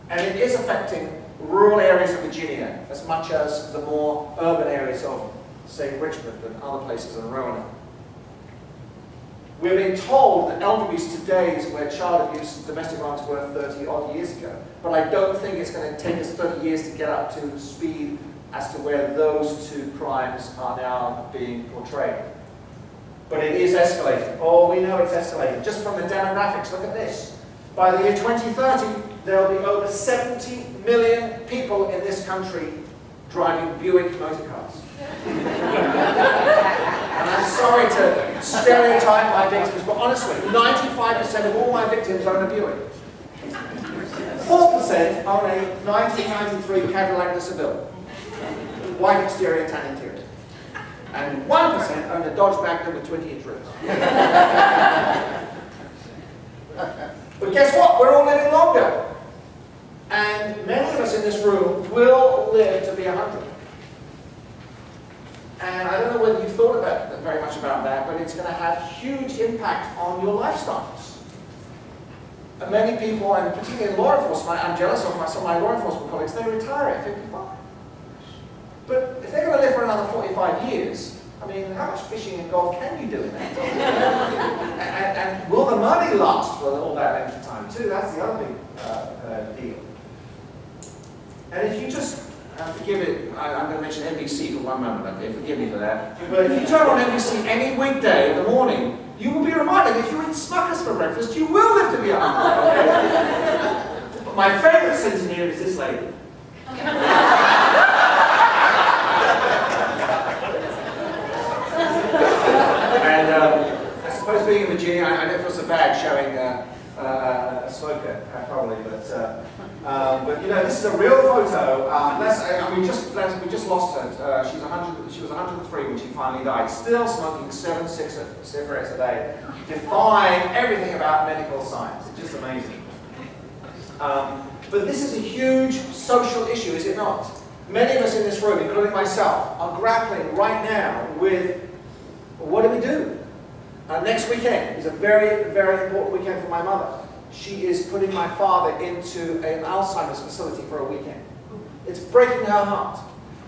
And it is affecting rural areas of Virginia as much as the more urban areas of, say, Richmond and other places in Roanoke. We're being told that elder abuse today is where child abuse and domestic violence were 30 odd years ago. But I don't think it's going to take us 30 years to get up to speed as to where those two crimes are now being portrayed. But it is escalating. Oh, we know it's escalating. Just from the demographics, look at this. By the year 2030, there will be over 70 million people in this country driving Buick motor cars. And I'm sorry to stereotype my victims, but honestly, 95% of all my victims own a Buick. 4% own a 1993 Cadillac LeSeville. White exterior, tan interior. And 1% own a Dodge Magnum with 20-inch rims. But guess what? We're all living longer. And many of us in this room will live to be 100. And I don't know whether you've thought about very much about that, but it's going to have huge impact on your lifestyles. And many people, and particularly in law enforcement, I'm jealous of some of my law enforcement colleagues, they retire at 55. But if they're going to live for another 45 years, I mean, how much fishing and golf can you do in that time? and will the money last for all that length of time too? That's the other big deal. And if you just, forgive it, I'm going to mention NBC for one moment, okay, forgive me for that. But if you turn on NBC any weekday in the morning, you will be reminded, if you eat Smuckers for breakfast, you will live to be 100, okay? But my favourite citizen here is this lady. And I suppose being in Virginia, I don't feel so bad showing a smoker, probably, but you know, this is a real photo. We just lost her. She was 103 when she finally died, still smoking 7 cigarettes a day, defying everything about medical science. It's just amazing. But this is a huge social issue, is it not? Many of us in this room, including myself, are grappling right now with, what do we do? Next weekend is a very, very important weekend for my mother. She is putting my father into an Alzheimer's facility for a weekend. It's breaking her heart.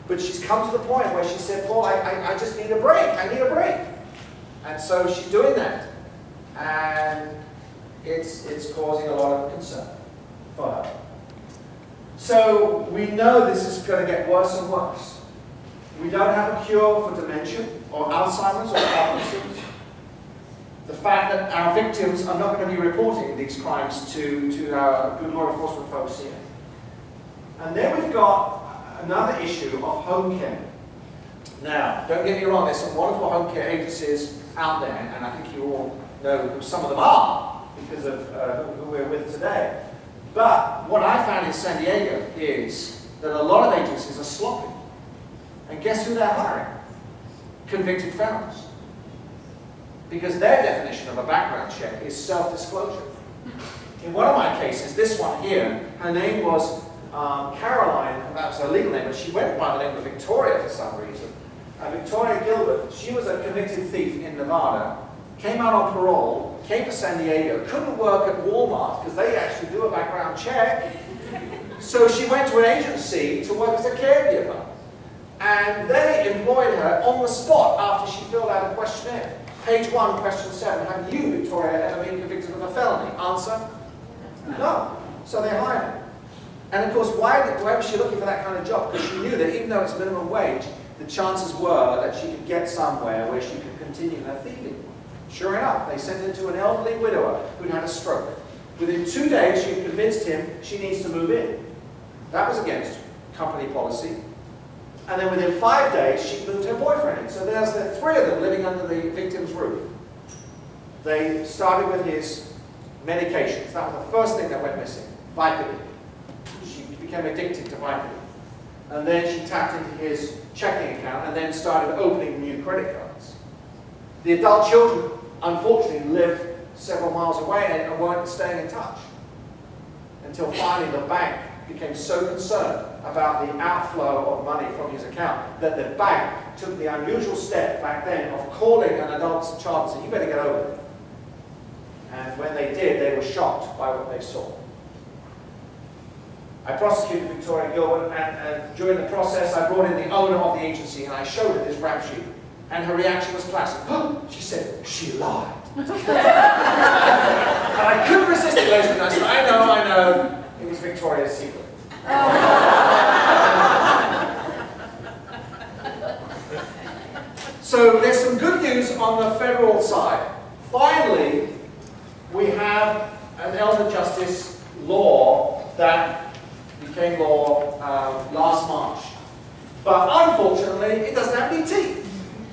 But she's come to the point where she said, Paul, I just need a break. I need a break. And so she's doing that. And it's causing a lot of concern for her. So we know this is going to get worse and worse. We don't have a cure for dementia or Alzheimer's or Parkinson's. The fact that our victims are not going to be reporting these crimes to our good law enforcement folks here. And then we've got another issue of home care. Now, don't get me wrong, there's some wonderful home care agencies out there, and I think you all know who some of them are because of who we're with today. But what I found in San Diego is that a lot of agencies are sloppy. And guess who they're hiring? Convicted felons. Because their definition of a background check is self-disclosure. In one of my cases, this one here, her name was Caroline, that was her legal name, but she went by the name of Victoria for some reason. Victoria Gilbert, she was a convicted thief in Nevada, came out on parole, came to San Diego, couldn't work at Walmart because they actually do a background check. So she went to an agency to work as a caregiver. And they employed her on the spot after she filled out a questionnaire. Page 1, question 7, have you, Victoria, ever been convicted of a felony? Answer, no. So they hired her. And of course, why was she looking for that kind of job? Because she knew that even though it's minimum wage, the chances were that she could get somewhere where she could continue her thieving. Sure enough, they sent her to an elderly widower who'd had a stroke. Within 2 days, she had convinced him she needs to move in. That was against company policy. And then within 5 days, she moved her boyfriend in. So there's the 3 of them living under the victim's roof. They started with his medications. That was the first thing that went missing, Vicodin. She became addicted to Vicodin. And then she tapped into his checking account and then started opening new credit cards. The adult children, unfortunately, lived several miles away and weren't staying in touch. Until finally the bank became so concerned about the outflow of money from his account that the bank took the unusual step back then of calling an adult child and saying, you better get over it. And when they did, they were shocked by what they saw. I prosecuted Victoria Gilbert, and during the process, I brought in the owner of the agency, and I showed her this rap sheet. And her reaction was classic. Oh, she said, she lied. And I couldn't resist it, ladies and gentlemen. I know. It was Victoria's secret. So there's some good news on the federal side. Finally, we have an elder justice law that became law last March. But unfortunately, it doesn't have any teeth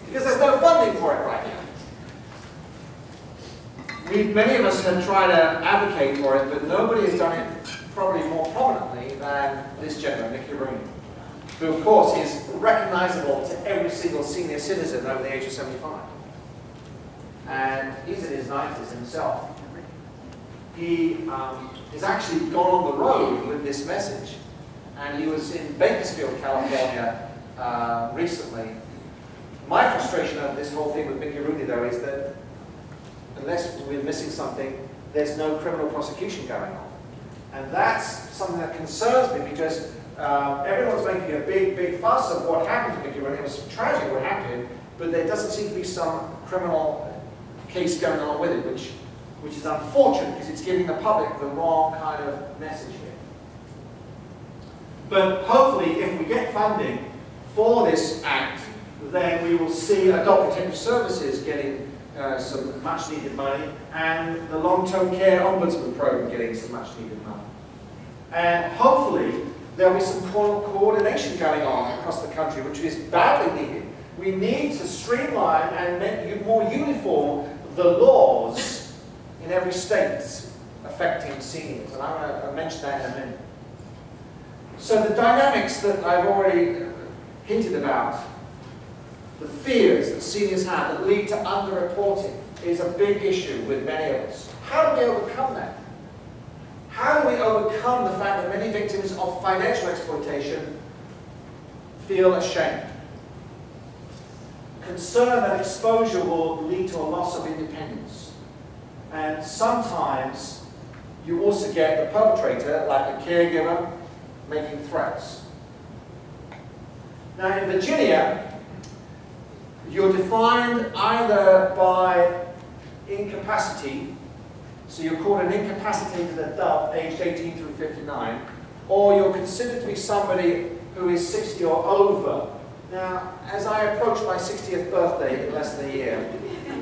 because there's no funding for it right now. Many of us have tried to advocate for it, but nobody has done it probably more prominently than this gentleman, Mickey Rooney, who of course is recognizable to every single senior citizen over the age of 75. And he's in his 90s himself. He has actually gone on the road with this message. And he was in Bakersfield, California recently. My frustration over this whole thing with Mickey Rooney, though, is that unless we're missing something, there's no criminal prosecution going on. And that's something that concerns me because everyone's making a big fuss of what happened to Mickey Rooney. It was tragic what happened to him, but there doesn't seem to be some criminal case going on with it, which is unfortunate because it's giving the public the wrong kind of message here. But hopefully, if we get funding for this act, then we will see adult protective services getting some much needed money, and the long-term care ombudsman program getting some much needed money. And hopefully there'll be some coordination going on across the country, which is badly needed. We need to streamline and make more uniform the laws in every state affecting seniors, and I'm going to mention that in a minute. So the dynamics that I've already hinted about, the fears that seniors have that lead to underreporting, is a big issue with many of us. How do we overcome that? How do we overcome the fact that many victims of financial exploitation feel ashamed? Concern that exposure will lead to a loss of independence. And sometimes you also get the perpetrator, like a caregiver, making threats. Now in Virginia, you're defined either by incapacity, so you're called an incapacitated adult aged 18 through 59, or you're considered to be somebody who is 60 or over. Now, as I approach my 60th birthday in less than a year,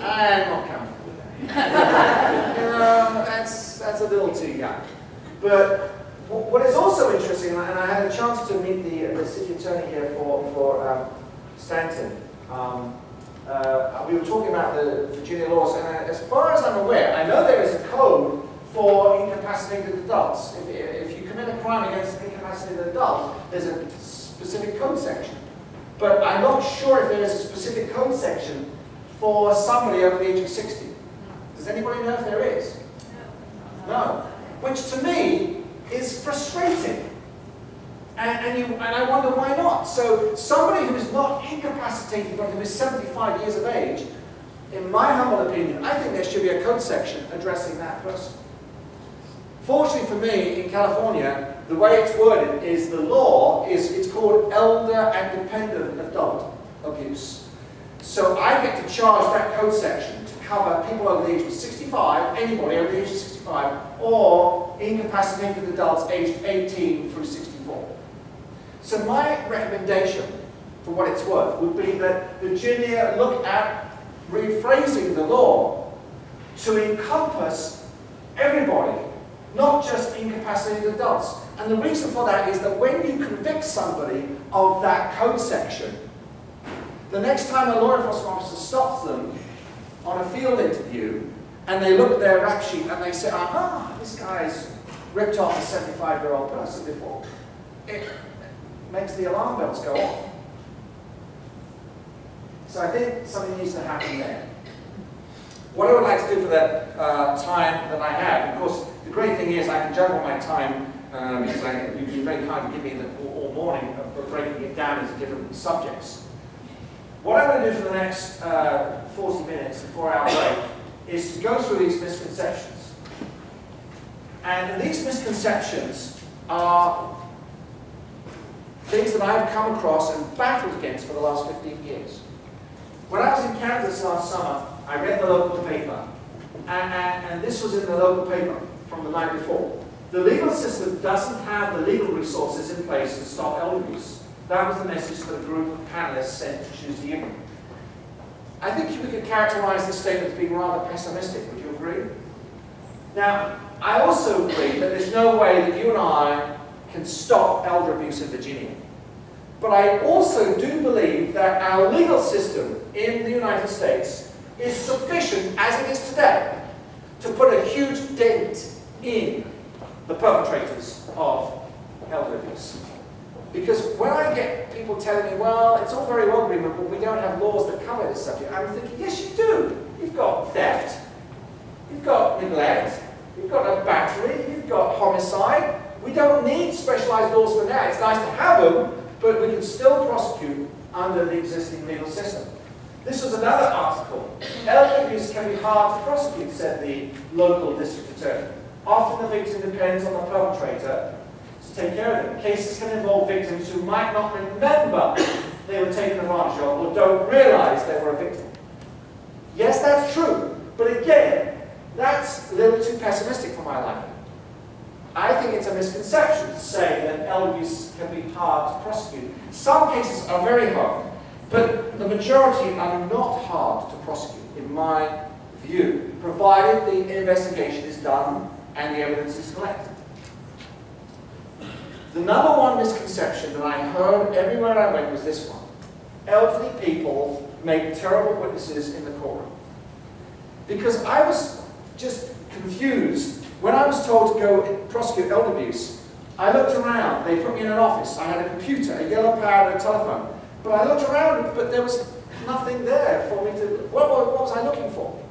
I'm not comfortable with that. You know, that's a little too young. But what is also interesting, and I had a chance to meet the city attorney here for Stanton, we were talking about the Virginia laws, and as far as I'm aware, I know there is a code for incapacitated adults. If you commit a crime against an incapacitated adult, there's a specific code section. But I'm not sure if there is a specific code section for somebody over the age of 60. Does anybody know if there is? No. Which to me is frustrating. And I wonder why not. So somebody who is not incapacitated but who is 75 years of age, in my humble opinion, I think there should be a code section addressing that person. Fortunately for me, in California, the way it's worded is the law it's called elder and dependent adult abuse. So I get to charge that code section to cover people over the age of 65, anybody over the age of 65, or incapacitated adults aged 18 through 64. So my recommendation, for what it's worth, would be that Virginia look at rephrasing the law to encompass everybody, not just incapacitated adults. And the reason for that is that when you convict somebody of that code section, the next time a law enforcement officer stops them on a field interview and they look at their rap sheet and they say, aha, this guy's ripped off a 75-year-old person before, it makes the alarm bells go off. So I think something needs to happen there. What I would like to do for that time that I have, of course, the great thing is I can juggle my time because you've been very kind to give me all morning of breaking it down into different subjects. What I'm going to do for the next 40 minutes, a 4-hour break, is to go through these misconceptions. And these misconceptions are things that I've come across and battled against for the last 15 years. When I was in Kansas last summer, I read the local paper, and this was in the local paper from the night before. The legal system doesn't have the legal resources in place to stop elder abuse. That was the message that a group of panelists sent to Tuesday evening. I think we could characterize this statement as being rather pessimistic. Would you agree? Now, I also agree that there's no way that you and I can stop elder abuse in Virginia. But I also do believe that our legal system in the United States is sufficient, as it is today, to put a huge dent in the perpetrators of elder abuse. Because when I get people telling me, well, it's all very well, Greenwood, but we don't have laws that cover this subject, I'm thinking, yes, you do. You've got theft, you've got neglect, you've got a battery, you've got homicide. We don't need specialized laws for that. It's nice to have them, but we can still prosecute under the existing legal system. This was another article. Elder abuse can be hard to prosecute, said the local district attorney. Often the victim depends on the perpetrator to take care of them. Cases can involve victims who might not remember they were taken advantage of or don't realize they were a victim. Yes, that's true, but again, that's a little too pessimistic for my liking. I think it's a misconception to say that elder abuse can be hard to prosecute. Some cases are very hard, but the majority are not hard to prosecute, in my view, provided the investigation is done and the evidence is collected. The number one misconception that I heard everywhere I went was this one. Elderly people make terrible witnesses in the courtroom. Because I was just confused. When I was told to go prosecute elder abuse, I looked around. They put me in an office. I had a computer, a yellow pad, and a telephone. But I looked around, but there was nothing there for me to... What was I looking for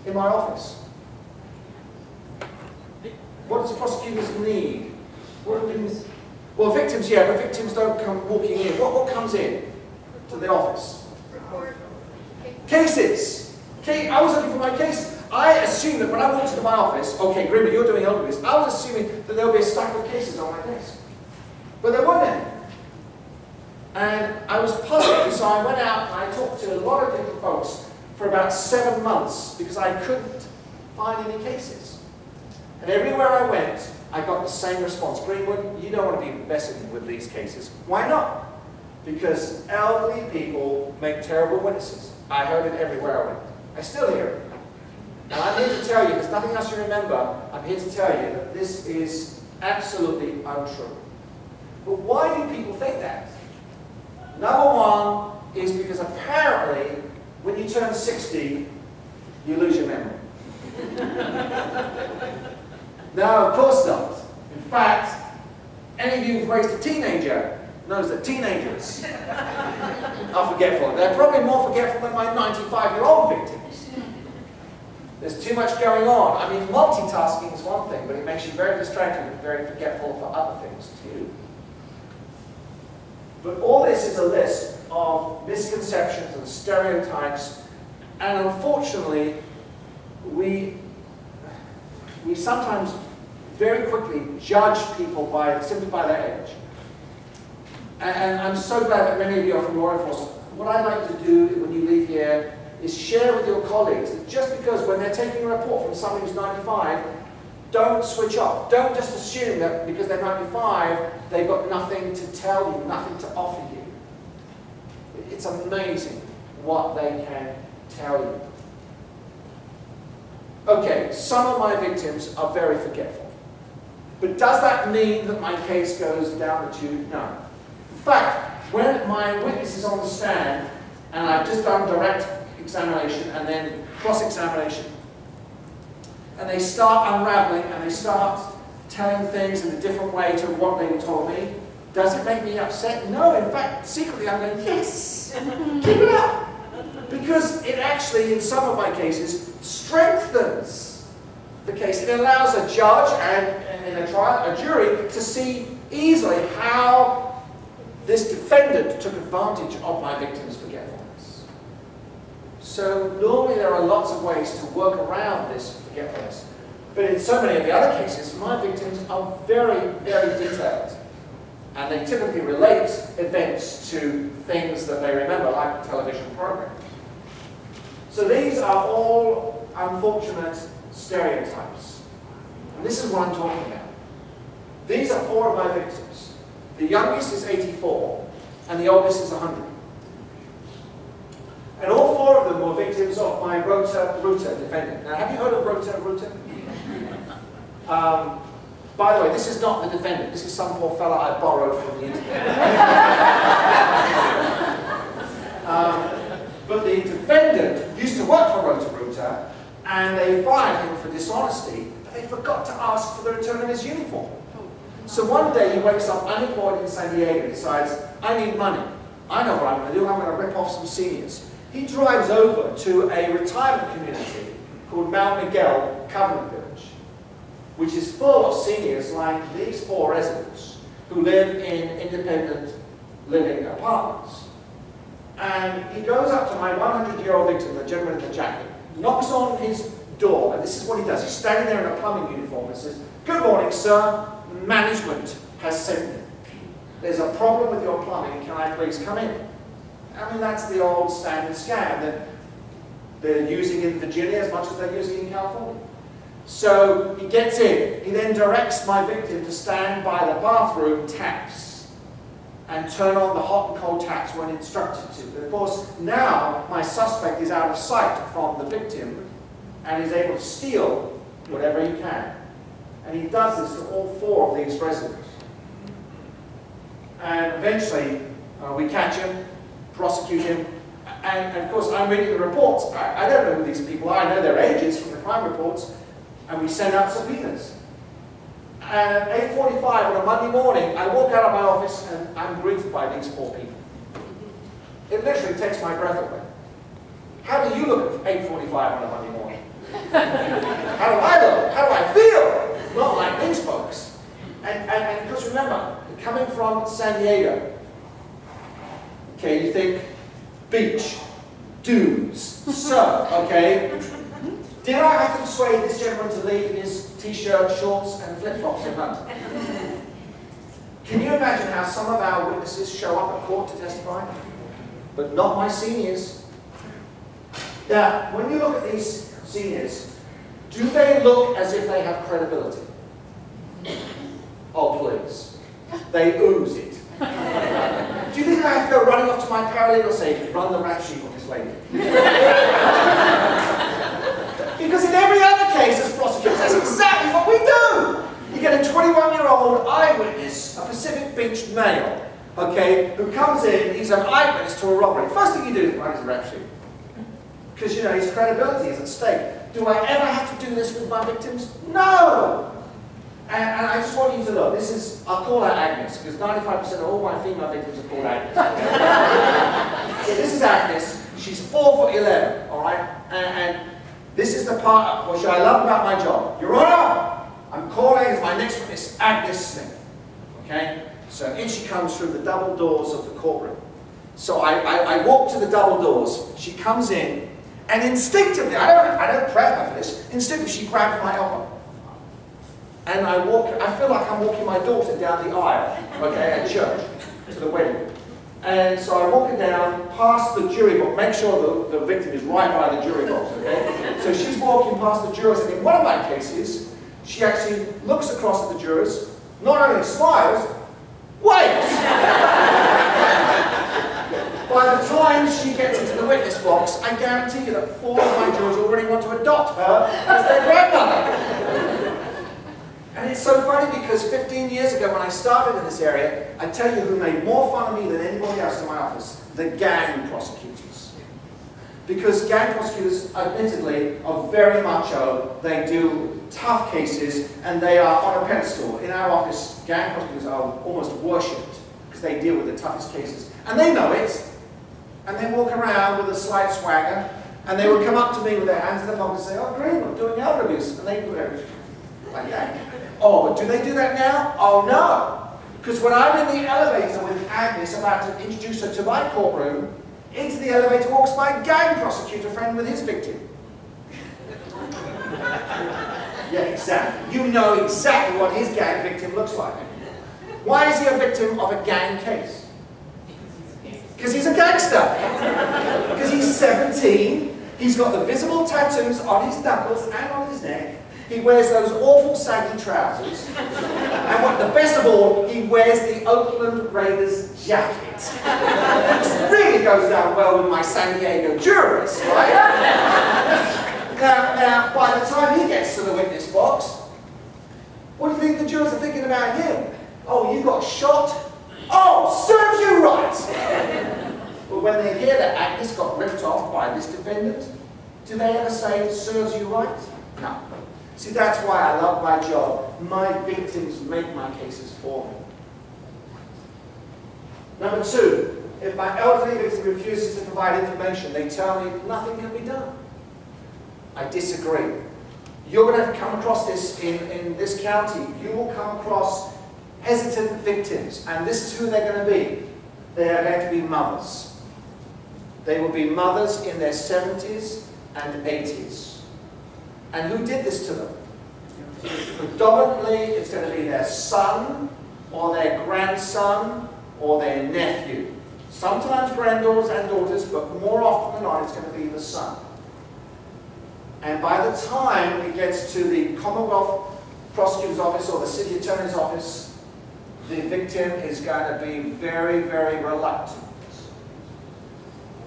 in my office? What does prosecutors need? Well, victims, yeah, but victims don't come walking in. What comes in to the office? Cases. I was looking for my case. I assumed that when I walked into my office, okay, Greenwood, you're doing elder abuse. I was assuming that there would be a stack of cases on my desk. But there weren't any. And I was puzzled, so I went out and I talked to a lot of different folks for about 7 months because I couldn't find any cases. And everywhere I went, I got the same response. Greenwood, you don't want to be messing with these cases. Why not? Because elderly people make terrible witnesses. I heard it everywhere I went. I still hear it. And I'm here to tell you, there's nothing else you remember, I'm here to tell you that this is absolutely untrue. But why do people think that? Number one is because apparently when you turn 60, you lose your memory. No, of course not. In fact, any of you who've raised a teenager knows that teenagers are forgetful. They're probably more forgetful than my 95-year-old victims. There's too much going on. I mean, multitasking is one thing, but it makes you very distracted and very forgetful for other things too. But all this is a list of misconceptions and stereotypes, and unfortunately, we sometimes very quickly judge people simply by their age. And I'm so glad that many of you are from law enforcement. What I'd like to do when you leave here is share with your colleagues that just because when they're taking a report from somebody who's 95, don't switch off. Don't just assume that because they're 95, they've got nothing to tell you, nothing to offer you. It's amazing what they can tell you. Okay, some of my victims are very forgetful. But does that mean that my case goes down the tube? No. In fact, when my witness is on the stand, and I've just done direct examination and then cross-examination, and they start unraveling and they start telling things in a different way to what they told me, does it make me upset? No, in fact, secretly I'm going, yes, keep it up. Because it actually, in some of my cases, strengthens the case. It allows a judge and in a trial, a jury, to see easily how this defendant took advantage of my victim's forgetfulness. So normally there are lots of ways to work around this forgetfulness. But in so many of the other cases, my victims are very, very detailed. And they typically relate events to things that they remember, like a television program. So these are all unfortunate stereotypes. And this is what I'm talking about. These are 4 of my victims. The youngest is 84, and the oldest is 100. And all 4 of them were victims of my rota defendant. Now, have you heard of rota? By the way, this is not the defendant. This is some poor fella I borrowed from the internet. But the defendant used to work for rota, and they fired him for dishonesty, but they forgot to ask for the return of his uniform. So one day he wakes up unemployed in San Diego and decides, I need money. I know what I'm going to do. I'm going to rip off some seniors. He drives over to a retirement community called Mount Miguel Covenant Village, which is full of seniors like these 4 residents who live in independent living apartments. And he goes up to my 100-year-old victim, the gentleman in the jacket, knocks on his door, and this is what he does. He's standing there in a plumbing uniform and says, "Good morning, sir. Management has sent me. There's a problem with your plumbing. Can I please come in?" I mean, that's the old standard scam that they're using in Virginia as much as they're using in California. So he gets in. He then directs my victim to stand by the bathroom taps and turn on the hot and cold taps when instructed to. But of course, now my suspect is out of sight from the victim and is able to steal whatever he can. And he does this to all 4 of these residents. And eventually, we catch him, prosecute him, and of course, I'm reading the reports. I don't know who these people are. I know their ages from the crime reports, and we send out subpoenas. And at 8:45 on a Monday morning, I walk out of my office and I'm greeted by these 4 people. It literally takes my breath away. How do you look at 8:45 on a Monday morning? How do I look? How do I feel? Not like these folks. And because remember, coming from San Diego, okay, you think beach, dunes, surf, okay? Did I have to persuade this gentleman to leave his t-shirt, shorts, and flip-flops at home? Can you imagine how some of our witnesses show up at court to testify? But not my seniors. Now, when you look at these seniors, do they look as if they have credibility? Oh, please. They ooze it. Do you think I have to go running off to my paralegal and say, run the rap sheet on this lady? Because in every other case as prosecutors, that's exactly what we do. You get a 21-year-old eyewitness, a Pacific Beach male, okay, who comes in, he's an eyewitness to a robbery. First thing you do is write his rap sheet. Because, you know, his credibility is at stake. Do I ever have to do this with my victims? No! And I just want you to look, this is, I'll call her Agnes, because 95% of all my female victims are called Agnes. So this is Agnes, she's 4'11", all right? And this is the part which I love about my job. Your Honor, I'm calling as my next witness, Agnes Smith, okay? So in she comes through the double doors of the courtroom. So I walk to the double doors, she comes in, and instinctively, I don't prep her for this, instinctively she grabs my elbow. And I feel like I'm walking my daughter down the aisle, okay, at church, to the wedding. And so I'm walking down past the jury box, make sure the victim is right by the jury box, okay? So she's walking past the jurors, and in one of my cases, she actually looks across at the jurors, not only smiles, waves! By the time she gets into the witness box, I guarantee you that 4 of my jurors already want to adopt her as their grandmother. And it's so funny because 15 years ago when I started in this area, I tell you who made more fun of me than anybody else in my office, the gang prosecutors. Because gang prosecutors, admittedly, are very macho, they do tough cases, and they are on a pedestal. In our office, gang prosecutors are almost worshipped because they deal with the toughest cases. And they know it, and they walk around with a slight swagger, and they would come up to me with their hands in their pockets and say, "Oh, Greenwood, doing elder abuse," and they do everything like that. Oh, but do they do that now? Oh, no. Because when I'm in the elevator with Agnes about to introduce her to my courtroom, into the elevator walks my gang prosecutor friend with his victim. Yeah, exactly. You know exactly what his gang victim looks like. Why is he a victim of a gang case? Because he's a gangster. Because he's 17, he's got the visible tattoos on his knuckles and on his neck. He wears those awful saggy trousers. And what the best of all, he wears the Oakland Raiders jacket. Which really goes down well with my San Diego jurors, right? Now, by the time he gets to the witness box, what do you think the jurors are thinking about him? Oh, you got shot? Oh, serves you right! But when they hear that Agnes got ripped off by this defendant, do they ever say, "Serves you right"? No. See, that's why I love my job. My victims make my cases for me. Number 2, if my elderly victim refuses to provide information, they tell me nothing can be done. I disagree. You're going to come across this in this county. You will come across hesitant victims, and this is who they're going to be. They are going to be mothers. They will be mothers in their 70s and 80s. And who did this to them? Predominantly, it's going to be their son, or their grandson, or their nephew. Sometimes granddaughters and daughters, but more often than not, it's going to be the son. And by the time it gets to the Commonwealth Prosecutor's Office or the City Attorney's Office, the victim is going to be very, very reluctant.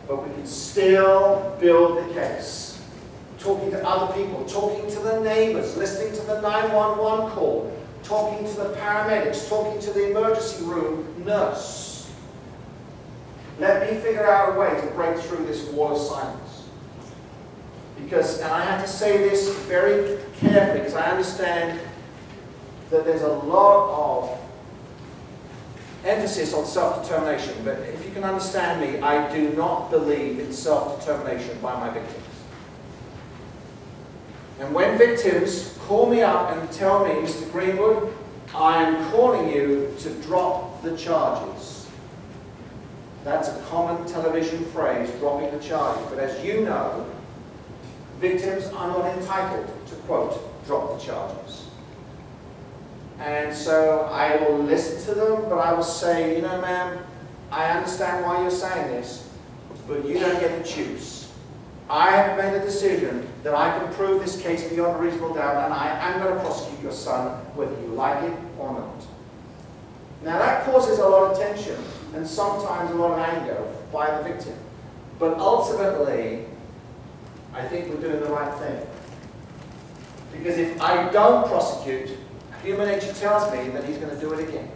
But we can still build the case. Talking to other people, talking to the neighbors, listening to the 911 call, talking to the paramedics, talking to the emergency room nurse. Let me figure out a way to break through this wall of silence. Because, and I have to say this very carefully, because I understand that there's a lot of emphasis on self-determination, but if you can understand me, I do not believe in self-determination by my victims. And when victims call me up and tell me, "Mr. Greenwood, I'm calling you to drop the charges." That's a common television phrase, dropping the charges. But as you know, victims are not entitled to, quote, drop the charges. And so I will listen to them, but I will say, "You know, ma'am, I understand why you're saying this, but you don't get to choose. I have made a decision that I can prove this case beyond a reasonable doubt, and I am going to prosecute your son, whether you like it or not." Now that causes a lot of tension, and sometimes a lot of anger by the victim. But ultimately, I think we're doing the right thing. Because if I don't prosecute, human nature tells me that he's going to do it again.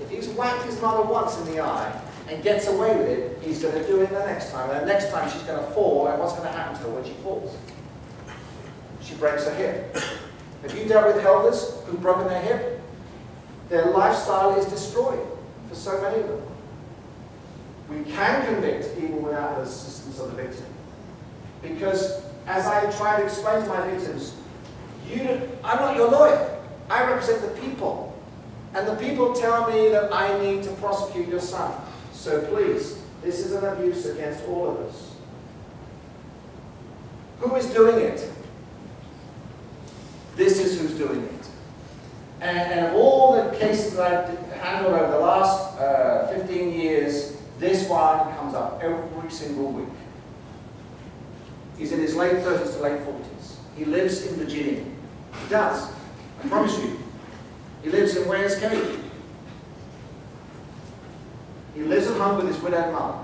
If he's whacked his mother once in the eye and gets away with it, he's going to do it the next time. And the next time she's going to fall, and what's going to happen to her when she falls? She breaks her hip. Have you dealt with elders who've broken their hip? Their lifestyle is destroyed for so many of them. We can convict even without the assistance of the victim. Because as I try to explain to my victims, I'm not your lawyer. I represent the people. And the people tell me that I need to prosecute your son. So please, this is an abuse against all of us. Who is doing it? This is who's doing it. And of all the cases that I've handled over the last 15 years, this one comes up every single week. He's in his late 30s to late 40s. He lives in Virginia. He does. I promise you. He lives in Wayers Cave. He lives at home with his widowed mother.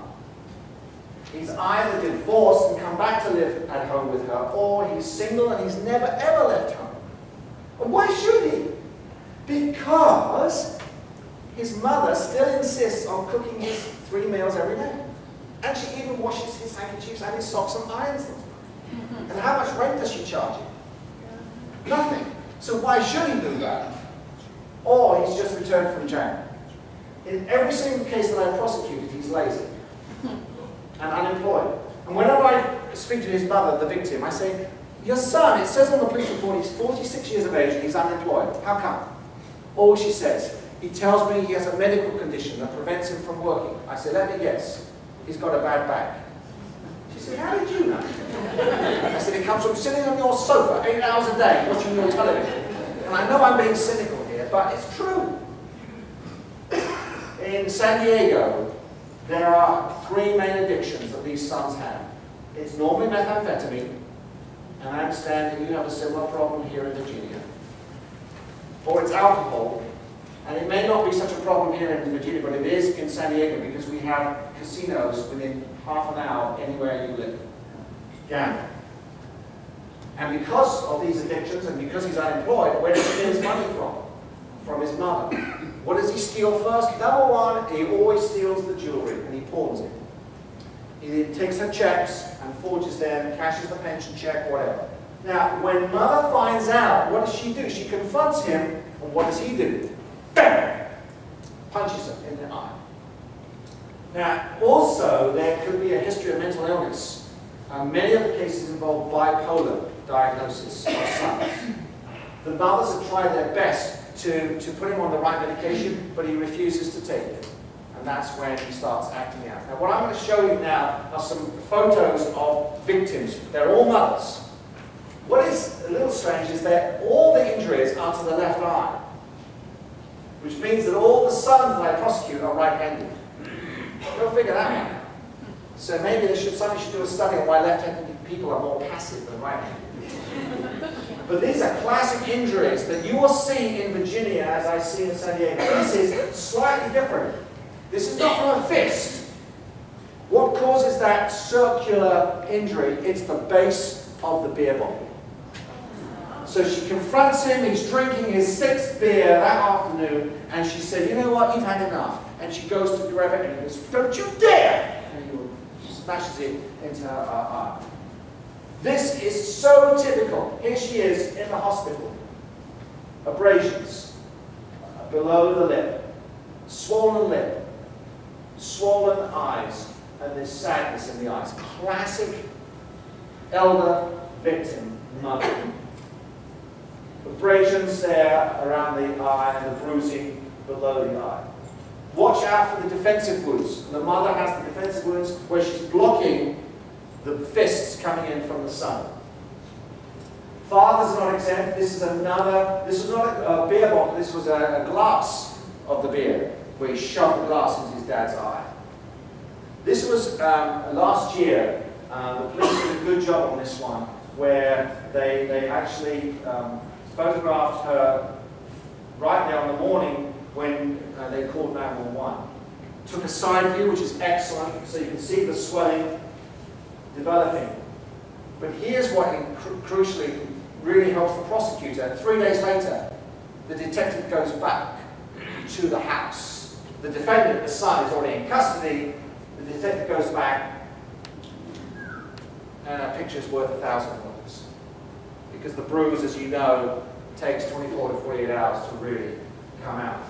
He's either divorced and come back to live at home with her, or he's single and he's never ever left home. And why should he? Because his mother still insists on cooking his 3 meals every day. And she even washes his handkerchiefs and his socks and irons them. And how much rent does she charge him? Nothing. So why should he do that? Or he's just returned from jail. In every single case that I've prosecuted, he's lazy and unemployed. And whenever I speak to his mother, the victim, I say, your son, it says on the police report, he's 46 years of age and he's unemployed. How come? All she says, he tells me he has a medical condition that prevents him from working. I say, let me guess, he's got a bad back. She said, how did you know? I said, it comes from sitting on your sofa 8 hours a day watching your television. And I know I'm being cynical here, but it's true. In San Diego, there are 3 main addictions that these sons have. It's normally methamphetamine, and I understand that you have a similar problem here in Virginia. Or it's alcohol, and it may not be such a problem here in Virginia, but it is in San Diego because we have casinos within half an hour anywhere you live. Gambling. And because of these addictions, and because he's unemployed, where does he get his money from? From his mother. What does he steal first? Number one, he always steals the jewelry, and he pawns it. He takes her checks and forges them, cashes the pension check, whatever. Now, when mother finds out, what does she do? She confronts him, and what does he do? Bam! Punches her in the eye. Now, also, there could be a history of mental illness. Many of the cases involve bipolar diagnosis of sons. The mothers have tried their best to put him on the right medication, but he refuses to take it. And that's when he starts acting out. Now, what I'm going to show you now are some photos of victims. They're all mothers. What is a little strange is that all the injuries are to the left eye, which means that all the sons that I prosecute are right-handed. Go figure that out. So maybe somebody should do a study on why left-handed people are more passive than right-handed. But these are classic injuries that you will see in Virginia as I see in San Diego. This is slightly different. This is not from a fist. What causes that circular injury? It's the base of the beer bottle. So she confronts him, he's drinking his 6th beer that afternoon, and she said, you know what, you've had enough. And she goes to grab it and he goes, don't you dare! And he smashes it into her eye. This is so typical. Here she is in the hospital. Abrasions below the lip, swollen eyes, and this sadness in the eyes. Classic elder victim mother. Abrasions there around the eye and the bruising below the eye. Watch out for the defensive wounds. The mother has the defensive wounds where she's blocking the fists coming in from the son. Father's not exempt. This is not a beer bottle, this was a glass of the beer, where he shoved the glass into his dad's eye. This was last year. The police did a good job on this one, where they actually photographed her right there on the morning when they called 911. Took a side view, which is excellent, so you can see the swelling developing. But here's what crucially really helps the prosecutor. 3 days later, the detective goes back to the house The defendant, the son, is already in custody. The detective goes back, and a picture's worth 1,000 words. Because the bruise, as you know, takes 24 to 48 hours to really come out.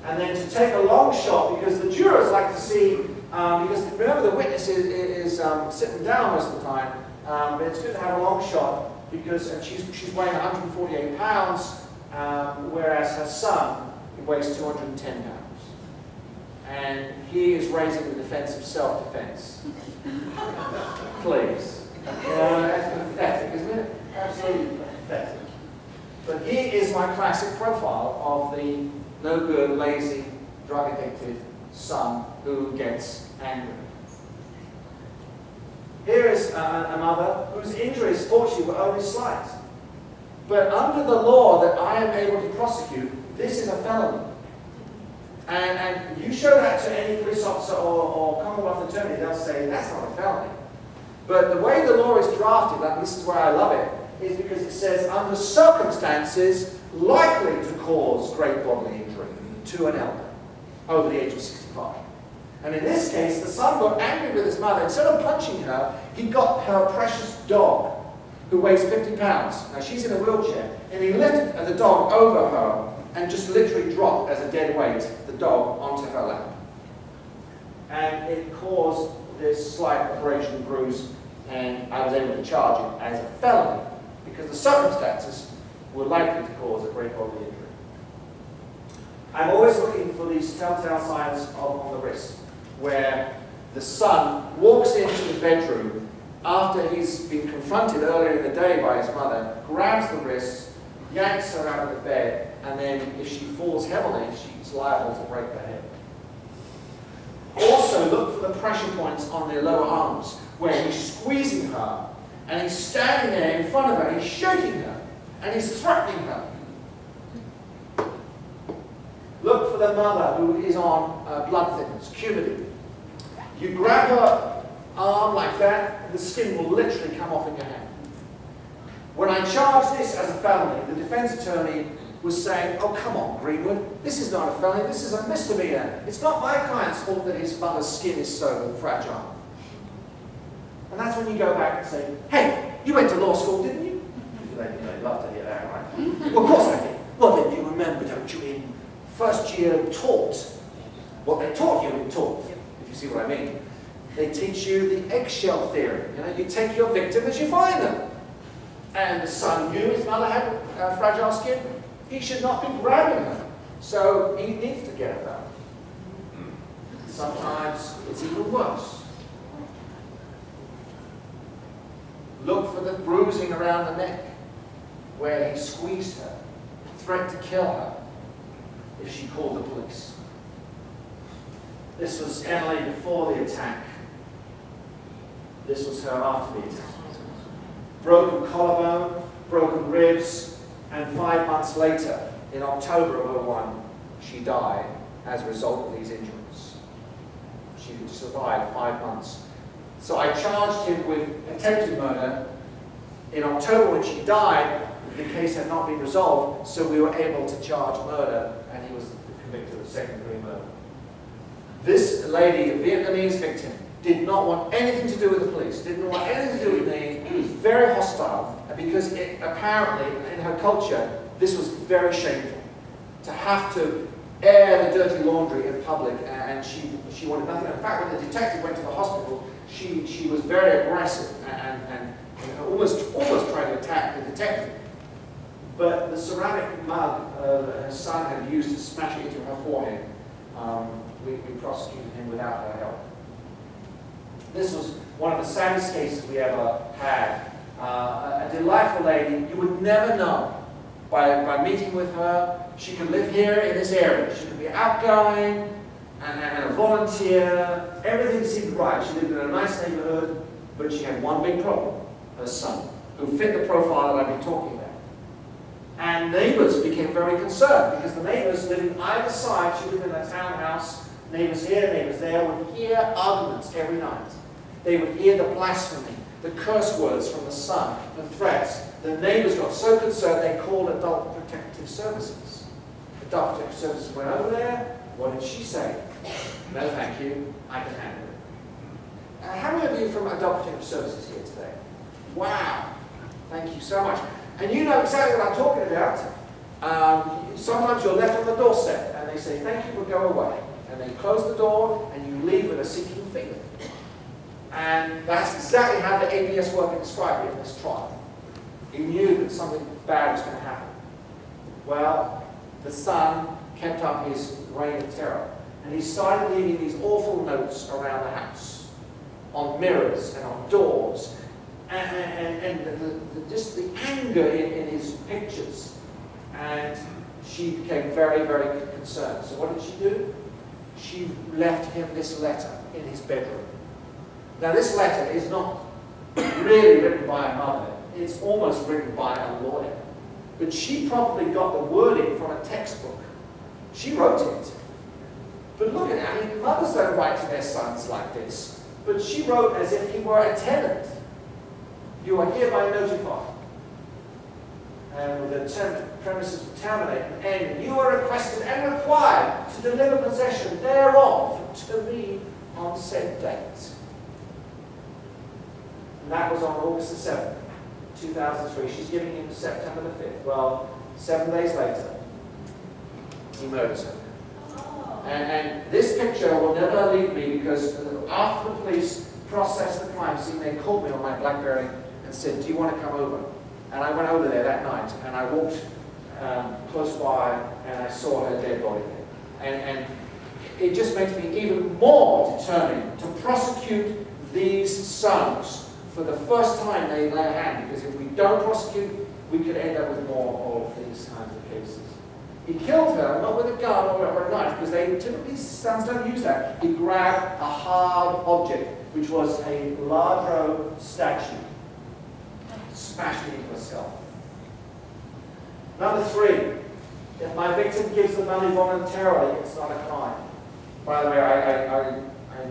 And then to take a long shot, because the jurors like to see, because remember the witness is sitting down most of the time, but it's good to have a long shot because she's weighing 148 pounds, whereas her son weighs 210 pounds. And he is raising the defense of self-defense. Please. That's pathetic, isn't it? Absolutely pathetic. But here is my classic profile of the no-good, lazy, drug-addicted son who gets angry. Here is a mother whose injuries, fortunately, were only slight. But under the law that I am able to prosecute, this is a felony. And you show that to any police officer or Commonwealth attorney, they'll say, that's not a felony. But the way the law is drafted, and this is why I love it, is because it says, under circumstances likely to cause great bodily injury to an elder over the age of 65. And in this case, the son got angry with his mother. Instead of punching her, he got her precious dog, who weighs 50 pounds. Now, she's in a wheelchair, and he lifted the dog over her and just literally dropped as a dead weight the dog onto her lap. And it caused this slight abrasion bruise, and I was able to charge it as a felony because the circumstances were likely to cause a great bodily injury. I'm always looking for these telltale signs on the wrist, where the son walks into the bedroom after he's been confronted earlier in the day by his mother, grabs the wrist, yanks her out of the bed, and then if she falls heavily, she's liable to break her head. Also look for the pressure points on their lower arms, where he's squeezing her, and he's standing there in front of her, he's shaking her, and he's threatening her. Look for the mother who is on blood thinners, Coumadin. You grab her arm like that, and the skin will literally come off in your hand. When I charged this as a felony, the defense attorney was saying, oh, come on, Greenwood, this is not a felony, this is a misdemeanor. It's not my client's fault that his mother's skin is so fragile. And that's when you go back and say, hey, you went to law school, didn't you? They'd love to hear that, right? Well, of course I did. Well, then you remember, don't you, in first year taught, what they taught you in taught, if you see what I mean. They teach you the eggshell theory. You know, you take your victim as you find them. And the son knew his mother had fragile skin. He should not be grabbing her. So he needs to get her. Sometimes it's even worse. Look for the bruising around the neck, where he squeezed her, threatened to kill her if she called the police. This was Emily before the attack. This was her after the attack. Broken collarbone, broken ribs, and 5 months later, in October of 2001, she died as a result of these injuries. She survived 5 months. So I charged him with attempted murder. In October, when she died, the case had not been resolved, so we were able to charge murder, and he was convicted of second-degree murder. This lady, a Vietnamese victim, did not want anything to do with the police, didn't want anything to do with me. He was very hostile, because apparently, in her culture, this was very shameful. To have to air the dirty laundry in public, and she wanted nothing. In fact, when the detective went to the hospital, she was very aggressive and almost tried to attack the detective. But the ceramic mug her son had used to smash it into her forehead, we prosecuted him without her help. This was one of the saddest cases we ever had. A delightful lady, you would never know by meeting with her. She could live here in this area. She could be outgoing and a volunteer. Everything seemed right. She lived in a nice neighborhood, but she had one big problem, her son, who fit the profile that I've been talking about. And neighbors became very concerned because the neighbors living either side, she lived in a townhouse, neighbors here, neighbors there, would hear arguments every night. They would hear the blasphemy, the curse words from the son, the threats. The neighbors got so concerned they called Adult Protective Services. Adult Protective Services went over there. What did she say? No, thank you. I can handle it. How many of you from Adoptive Services here today? Wow. Thank you so much. And you know exactly what I'm talking about. Sometimes you're left on the doorstep and they say, thank you, but go away. And they close the door and you leave with a sinking feeling. And that's exactly how the APS worker described it in this trial. He knew that something bad was going to happen. Well, the son kept up his reign of terror. And he started leaving these awful notes around the house, on mirrors and on doors, and just the anger in his pictures. And she became very, very concerned. So what did she do? She left him this letter in his bedroom. Now this letter is not really written by a mother. It's almost written by a lawyer. But she probably got the wording from a textbook. She wrote it. But look at it. I mean, mothers don't write to their sons like this. But she wrote as if he were a tenant. You are hereby notified. And the premises were terminated and ended. You are requested and required to deliver possession thereof to me on said date. And that was on August the 7th, 2003. She's giving him September the 5th. Well, 7 days later, he murders her. And this picture will never leave me because after the police processed the crime scene, they called me on my BlackBerry and said, do you want to come over? And I went over there that night and I walked close by and I saw her dead body there. And it just makes me even more determined to prosecute these sons for the first time they lay a hand, because if we don't prosecute, we could end up with more of these kinds of cases. He killed her, not with a gun or a knife, because they typically, sons don't use that. He grabbed a hard object, which was a large row statue, smashed it into a skull. Number 3, if my victim gives the money voluntarily, it's not a crime. By the way, I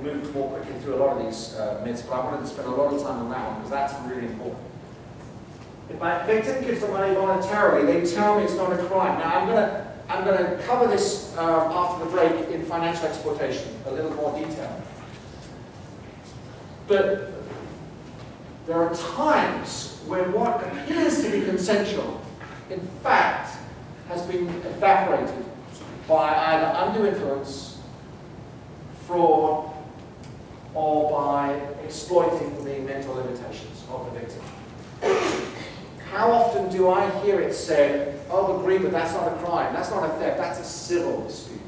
moved more quickly through a lot of these myths, but I wanted to spend a lot of time on that one, because that's really important. If my victim gives the money voluntarily, they tell me it's not a crime. Now, I'm going to cover this after the break in financial exploitation, a little more detail. But there are times when what appears to be consensual, in fact, has been evaporated by either undue influence, fraud, or by exploiting the mental limitations of the victim. How often do I hear it said, oh, agree, but that's not a crime, that's not a theft, that's a civil dispute?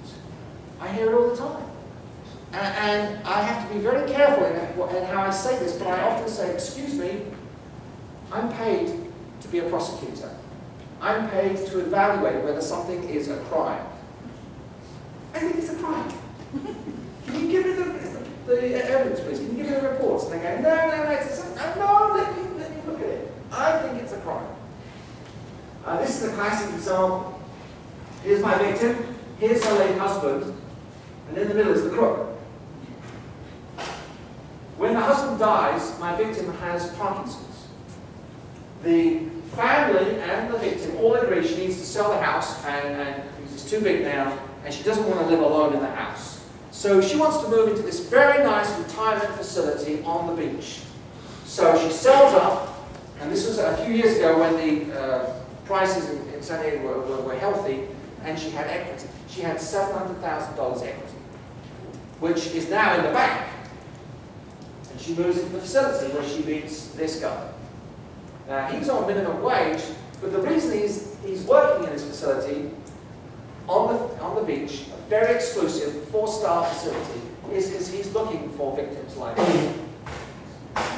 I hear it all the time. And I have to be very careful in how I say this, but I often say, excuse me, I'm paid to be a prosecutor. I'm paid to evaluate whether something is a crime. I think it's a crime. Can you give me the evidence, please? Can you give me the reports? And they go, no, let me look at it. I think it's a crime. This is a classic example. Here's my victim, here's her late husband, and in the middle is the crook. When the husband dies, my victim has Parkinson's. The family and the victim all agree she needs to sell the house, and it's too big now, and she doesn't want to live alone in the house. So she wants to move into this very nice retirement facility on the beach. So she sells up, and this was a few years ago when the prices in San Diego were healthy, and she had equity. She had $700,000 equity, which is now in the bank. And she moves into the facility where she meets this guy. Now, he's on minimum wage, but the reason he's working in this facility on the beach, a very exclusive 4-star facility, is because he's looking for victims like her.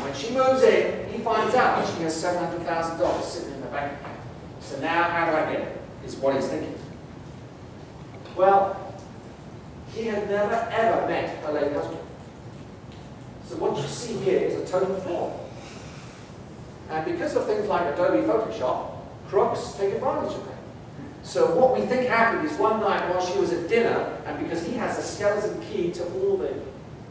When she moves in, he finds out that she has $700,000 sitting in the bank account. So now, how do I get it? Is what he's thinking. Well, he had never ever met her late husband. So what you see here is a total fraud. And because of things like Adobe Photoshop, crooks take advantage of that. So what we think happened is one night while she was at dinner, and because he has a skeleton key to all the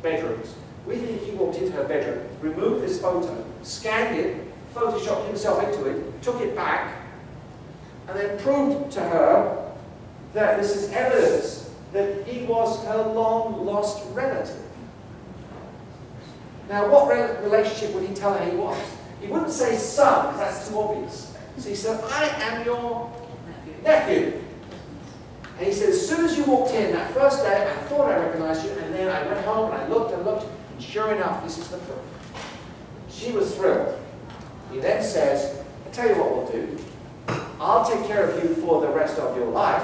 bedrooms, we think he walked into her bedroom, removed this photo, scanned it, photoshopped himself into it, took it back, and then proved to her that this is evidence that he was her long-lost relative. Now, what relationship would he tell her he was? He wouldn't say son, because that's too obvious. So he said, I am your nephew. And he said, as soon as you walked in that first day, I thought I recognized you, and then I went home and I looked, and sure enough, this is the proof. She was thrilled. He then says, I'll tell you what we'll do. I'll take care of you for the rest of your life,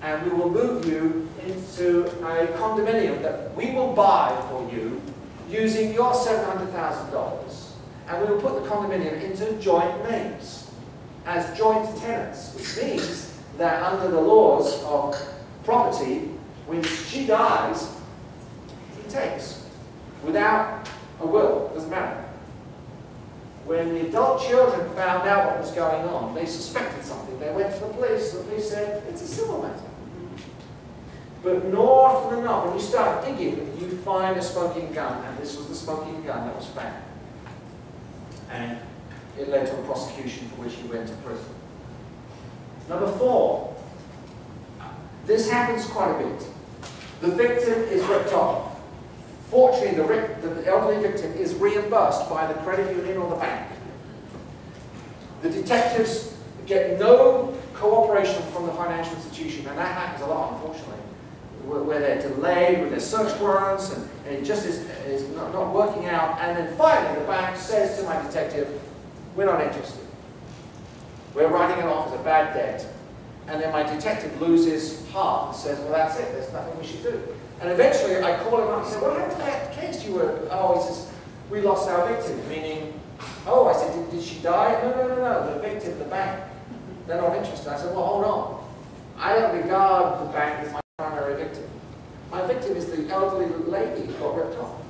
and we will move you into a condominium that we will buy for you using your $700,000. And we will put the condominium into joint names as joint tenants, which means that under the laws of property, when she dies, he takes without a will. Doesn't matter. When the adult children found out what was going on, they suspected something. They went to the police. The police said, it's a civil matter. But more often than not, when you start digging, you find a smoking gun. And this was the smoking gun that was found. And it led to a prosecution for which he went to prison. Number 4. This happens quite a bit. The victim is ripped off. Fortunately, the elderly victim is reimbursed by the credit union or the bank. The detectives get no cooperation from the financial institution, and that happens a lot, unfortunately, where they're delayed with their search warrants, and it just is not working out, and then finally the bank says to my detective, we're not interested. We're writing it off as a bad debt. And then my detective loses heart and says, well, that's it, there's nothing we should do. And eventually I call him up and say, what happened to that case you were, oh, he says, we lost our victim, meaning, oh, I said, did she die? No, the victim, the bank, they're not interested. I said, well, hold on. I don't regard the bank as my primary victim. My victim is the elderly lady who got ripped off.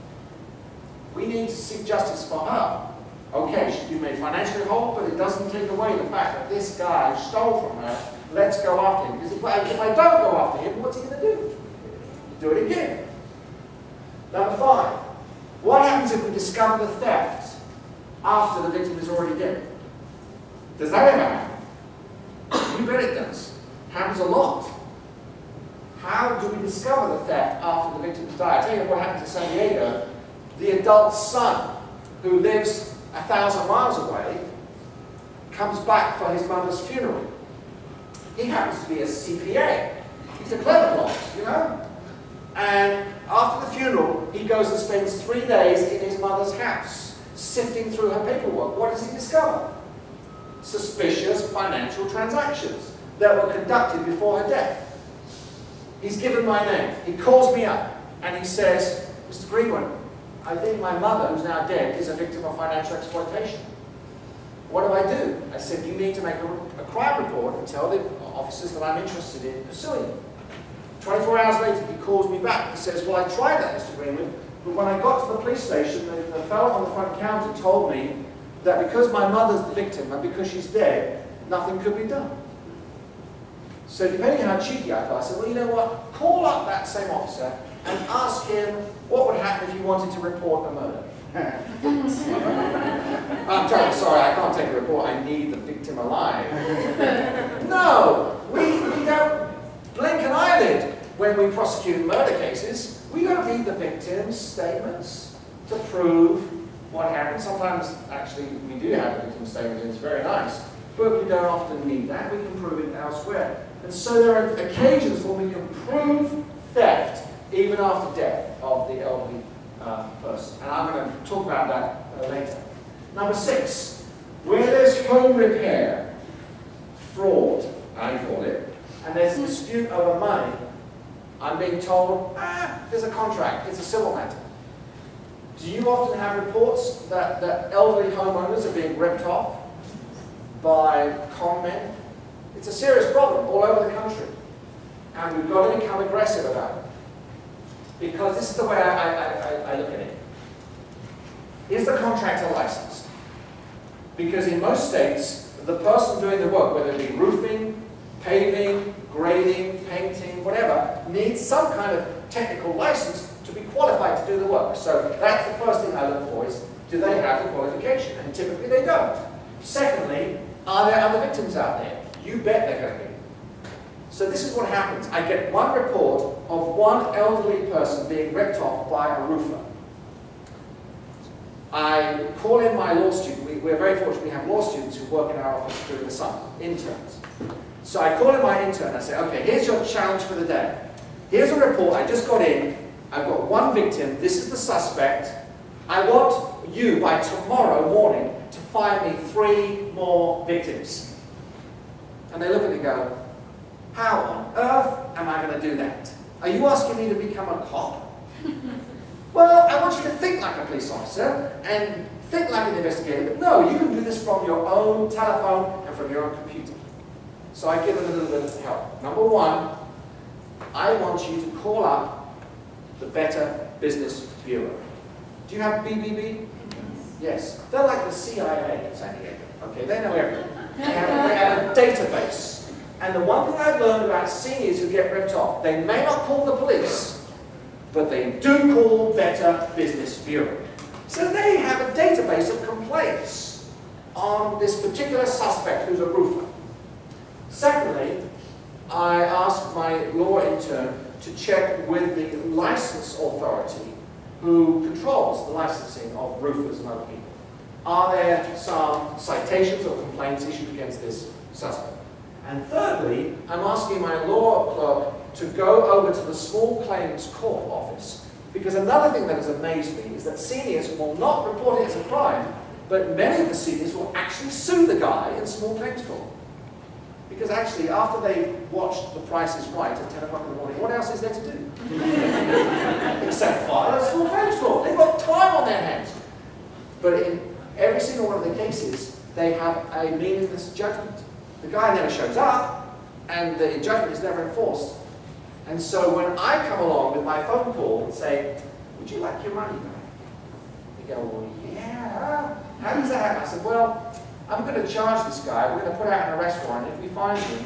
We need to seek justice for her. Okay, she's been made financially whole, but it doesn't take away the fact that this guy stole from her. Let's go after him. Because if I don't go after him, what's he going to do? Do it again. Number 5. What happens if we discover the theft after the victim is already dead? Does that ever happen? You bet it does. Happens a lot. How do we discover the theft after the victim's died? I'll tell you what happened in San Diego. The adult son, who lives 1,000 miles away, comes back for his mother's funeral. He happens to be a CPA. He's a clever bloke, you know? And after the funeral, he goes and spends 3 days in his mother's house, sifting through her paperwork. What does he discover? Suspicious financial transactions that were conducted before her death. He's given my name. He calls me up and he says, Mr. Greenwood, I think my mother, who's now dead, is a victim of financial exploitation. What do? I said, you need to make a crime report and tell the officers that I'm interested in pursuing you. 24 hours later, he calls me back. He says, well, I tried that, Mr. Greenwood, but when I got to the police station, the fellow on the front counter told me that because my mother's the victim and because she's dead, nothing could be done. So depending on how cheeky I felt, I said, well, you know what? Call up that same officer and ask him what would happen if you wanted to report a murder. I'm terribly sorry, I can't take a report. I need the victim alive. No, we don't blink an eyelid when we prosecute murder cases. We don't need the victim's statements to prove what happened. Sometimes, actually, we do have a victim statement, and it's very nice. But we don't often need that. We can prove it elsewhere. And so there are occasions when we can prove theft even after death of the elderly person. And I'm going to talk about that later. Number 6, where there's home repair, fraud, I call it, and there's a dispute over money, I'm being told, there's a contract, it's a civil matter. Do you often have reports that elderly homeowners are being ripped off by con men? It's a serious problem all over the country. And we've got to become aggressive about it. Because this is the way I look at it. Is the contractor licensed? Because in most states, the person doing the work, whether it be roofing, paving, grading, painting, whatever, needs some kind of technical license to be qualified to do the work. So that's the first thing I look for is, do they have the qualification? And typically they don't. Secondly, are there other victims out there? You bet they're going to be. So this is what happens. I get one report of one elderly person being ripped off by a roofer. I call in my law student. We're very fortunate we have law students who work in our office during the summer, interns. So I call in my intern. I say, okay, here's your challenge for the day. Here's a report I just got in. I've got one victim. This is the suspect. I want you, by tomorrow morning, to find me 3 more victims. And they look at me and go, how on earth am I going to do that? Are you asking me to become a cop? Well, I want you to think like a police officer and think like an investigator. But no, you can do this from your own telephone and from your own computer. So I give them a little bit of help. Number 1, I want you to call up the Better Business Bureau. Do you have BBB? Yes. They're like the CIA in San Diego. Okay, they know everything. They have a database. And the one thing I've learned about seniors who get ripped off, they may not call the police, but they do call Better Business Bureau. So they have a database of complaints on this particular suspect who's a roofer. Secondly, I asked my law intern to check with the license authority who controls the licensing of roofers and other people. Are there some citations or complaints issued against this suspect? And thirdly, I'm asking my law clerk to go over to the small claims court office, because another thing that has amazed me is that seniors will not report it as a crime, but many of the seniors will actually sue the guy in small claims court. Because actually, after they've watched The Price is Right at 10 o'clock in the morning, what else is there to do? Except file a small claims court. They've got time on their hands. But in every single one of the cases, they have a meaningless judgment. The guy never shows up, and the judgment is never enforced. And so when I come along with my phone call and say, would you like your money back? They go, well, yeah. How does that happen? I said, well, I'm going to charge this guy. We're going to put out an arrest warrant. If we find him,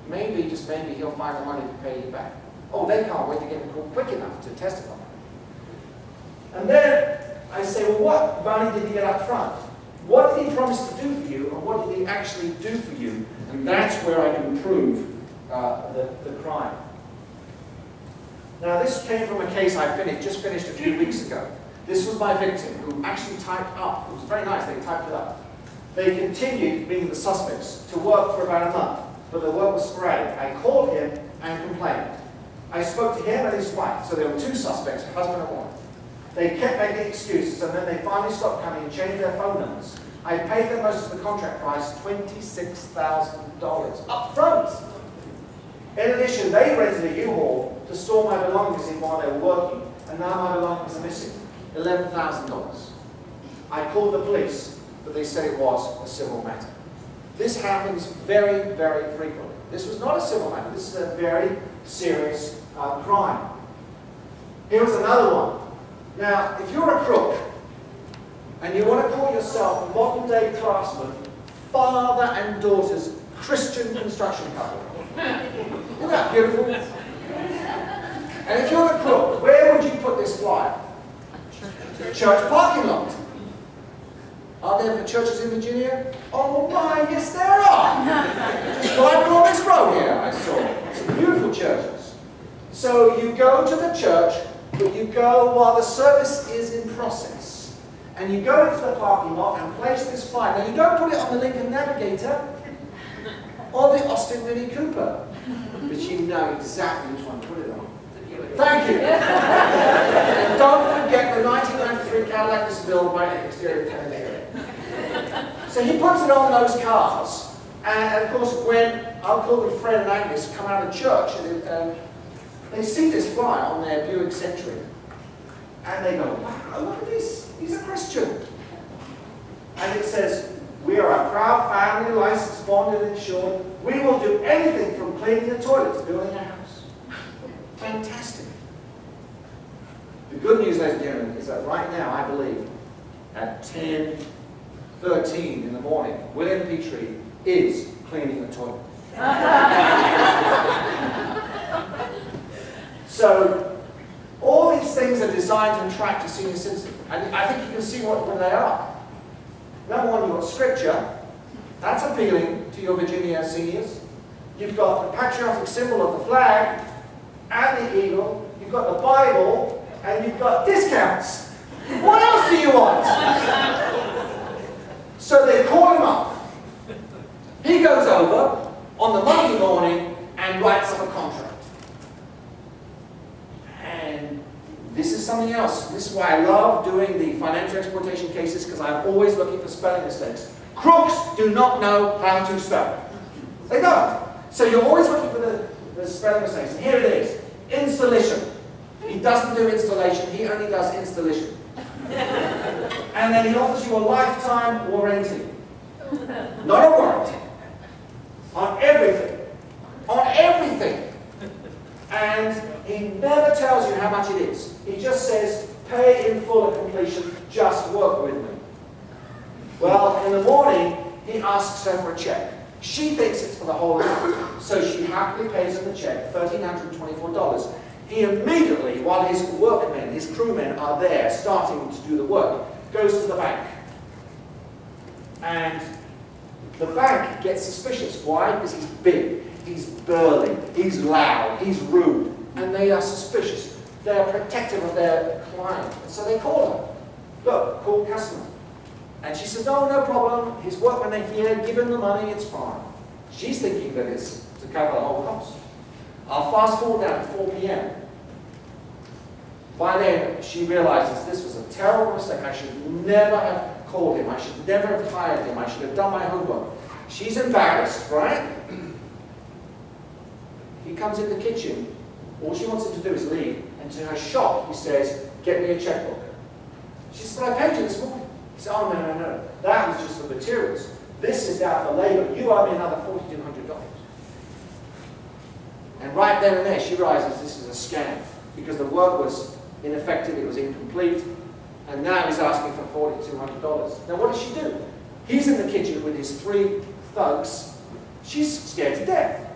maybe, just maybe, he'll find the money to pay you back. Oh, they can't wait to get him called quick enough to testify. And then I say, well, what money did he get up front? What did he promise to do for you, and what did he actually do for you? And that's where I can prove the crime. Now, this came from a case I just finished a few weeks ago. This was my victim, who actually typed up. It was very nice, they typed it up. They continued, being the suspects, to work for about a month, but the work was sporadic. I called him and complained. I spoke to him and his wife, so there were 2 suspects, a husband and wife. They kept making excuses, and then they finally stopped coming and changed their phone numbers. I paid them most of the contract price, $26,000 up front. In addition, they rented a U-Haul to store my belongings in while they were working, and now my belongings are missing, $11,000. I called the police, but they said it was a civil matter. This happens very, very frequently. This was not a civil matter. This is a very serious crime. Here's another one. Now, if you're a crook, and you want to call yourself modern-day craftsman, father and daughter's Christian construction couple. Isn't that beautiful? And if you're a crook, where would you put this flyer? Church parking lot. Are there churches in Virginia? Oh my, yes there are. Just right on this road here, I saw. Some beautiful churches. So you go to the church, but you go while the service is in process. And you go into the parking lot and place this flyer. Now you don't put it on the Lincoln Navigator or the Austin Mini Cooper, but you know exactly which one to put it on. Thank you. And don't forget the 1993 Cadillac DeSville by the exterior Cadillac. So he puts it on those cars, and of course when Uncle and Fred and Agnes come out of church, and they see this flyer on their Buick Century, and they go, wow, look at this, he's a Christian. And it says, we are a proud family, licensed, bonded, and insured. We will do anything from cleaning the toilet to building a house. Fantastic. The good news, ladies and gentlemen, is that right now, I believe, at 10:13 in the morning, William Petrie is cleaning the toilet. So, all these things are designed to attract a senior citizen. And I think you can see what they are. Number one, you've got scripture. That's appealing to your Virginia seniors. you've got the patriotic symbol of the flag and the eagle, you've got the Bible, and you've got discounts. What else do you want? So they call him up. He goes over on the Monday morning and writes up a contract. And this is something else. This is why I love doing the financial exploitation cases, because I'm always looking for spelling mistakes. Crooks do not know how to spell. They don't. So you're always looking for the spelling mistakes. And here it is. Installation. He doesn't do installation, he only does installation. And then he offers you a lifetime warranty. Not a warranty. On everything. On everything. And he never tells you how much it is. He just says, pay in full at completion, just work with me. Well, in the morning, he asks her for a check. She thinks it's for the whole amount, so she happily pays him the check, $1,324. He immediately, while his workmen, his crewmen are there starting to do the work, goes to the bank. And the bank gets suspicious. Why? Because he's big, he's burly, he's loud, he's rude, and they are suspicious. They are protective of their client. So they call her. Look, call customer. And she says, no, no problem. His workmen are here, give him the money, it's fine. She's thinking that it's to cover the whole cost. I'll fast forward down to 4 p.m. By then, she realizes this was a terrible mistake. I should never have called him. I should never have hired him. I should have done my homework. She's embarrassed, right? He comes in the kitchen. All she wants him to do is leave. And to her shock, he says, get me a checkbook. She says, but I paid you this morning. He said, oh, no, no, no. That was just for materials. This is now for labor. You owe me another $4,200. And right then and there, she realizes this is a scam. Because the work was ineffective, it was incomplete, and now he's asking for $4,200. Now what does she do? He's in the kitchen with his 3 thugs. She's scared to death.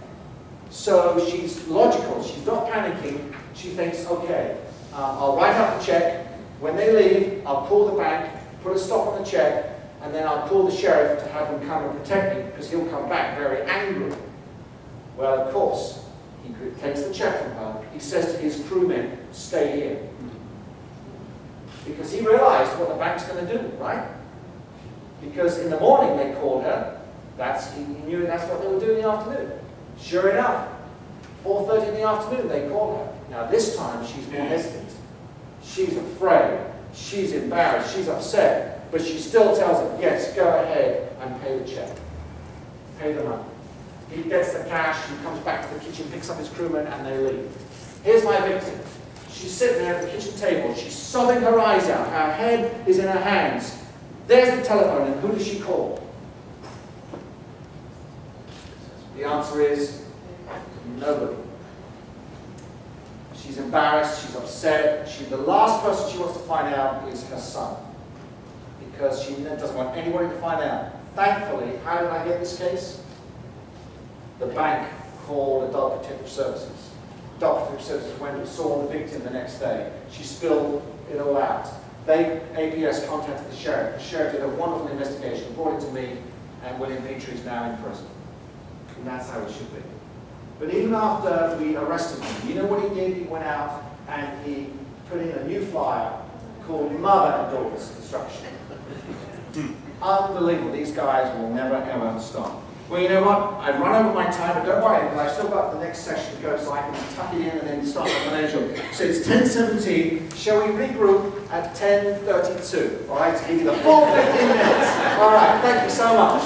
So she's logical, she's not panicking. She thinks, okay, I'll write out the check. When they leave, I'll call the bank, put a stop on the check, and then I'll call the sheriff to have him come and protect me, because he'll come back very angry. Well, of course, he takes the check from her. He says to his crewmen, stay here. Because he realized what the bank's going to do, right? Because in the morning they called her. He knew that's what they would do in the afternoon. Sure enough, 4:30 in the afternoon they called her. Now this time she's more hesitant. She's afraid. She's embarrassed. She's upset. But she still tells him, yes, go ahead and pay the check. Pay the money. He gets the cash, he comes back to the kitchen, picks up his crewmen, and they leave. Here's my victim. She's sitting there at the kitchen table. She's sobbing her eyes out. Her head is in her hands. There's the telephone, and who does she call? The answer is nobody. She's embarrassed, she's upset. The last person she wants to find out is her son, because she doesn't want anybody to find out. Thankfully, how did I get this case? The bank called Adult Protective Services. Adult Protective Services went and saw the victim the next day. She spilled it all out. APS contacted the sheriff. The sheriff did a wonderful investigation, brought it to me, and William Petrie is now in prison. And that's how it should be. But even after we arrested him, you know what he did? He went out and he put in a new flyer called Mother and Daughters Construction. Unbelievable. These guys will never, ever stop. Well, you know what? I've run over my time, but don't worry, because I've still got the next session to go, so I can tuck it in and then start the financial. So it's 10:17. Shall we regroup at 10:32? All right, to give you the full 15 minutes. All right, thank you so much.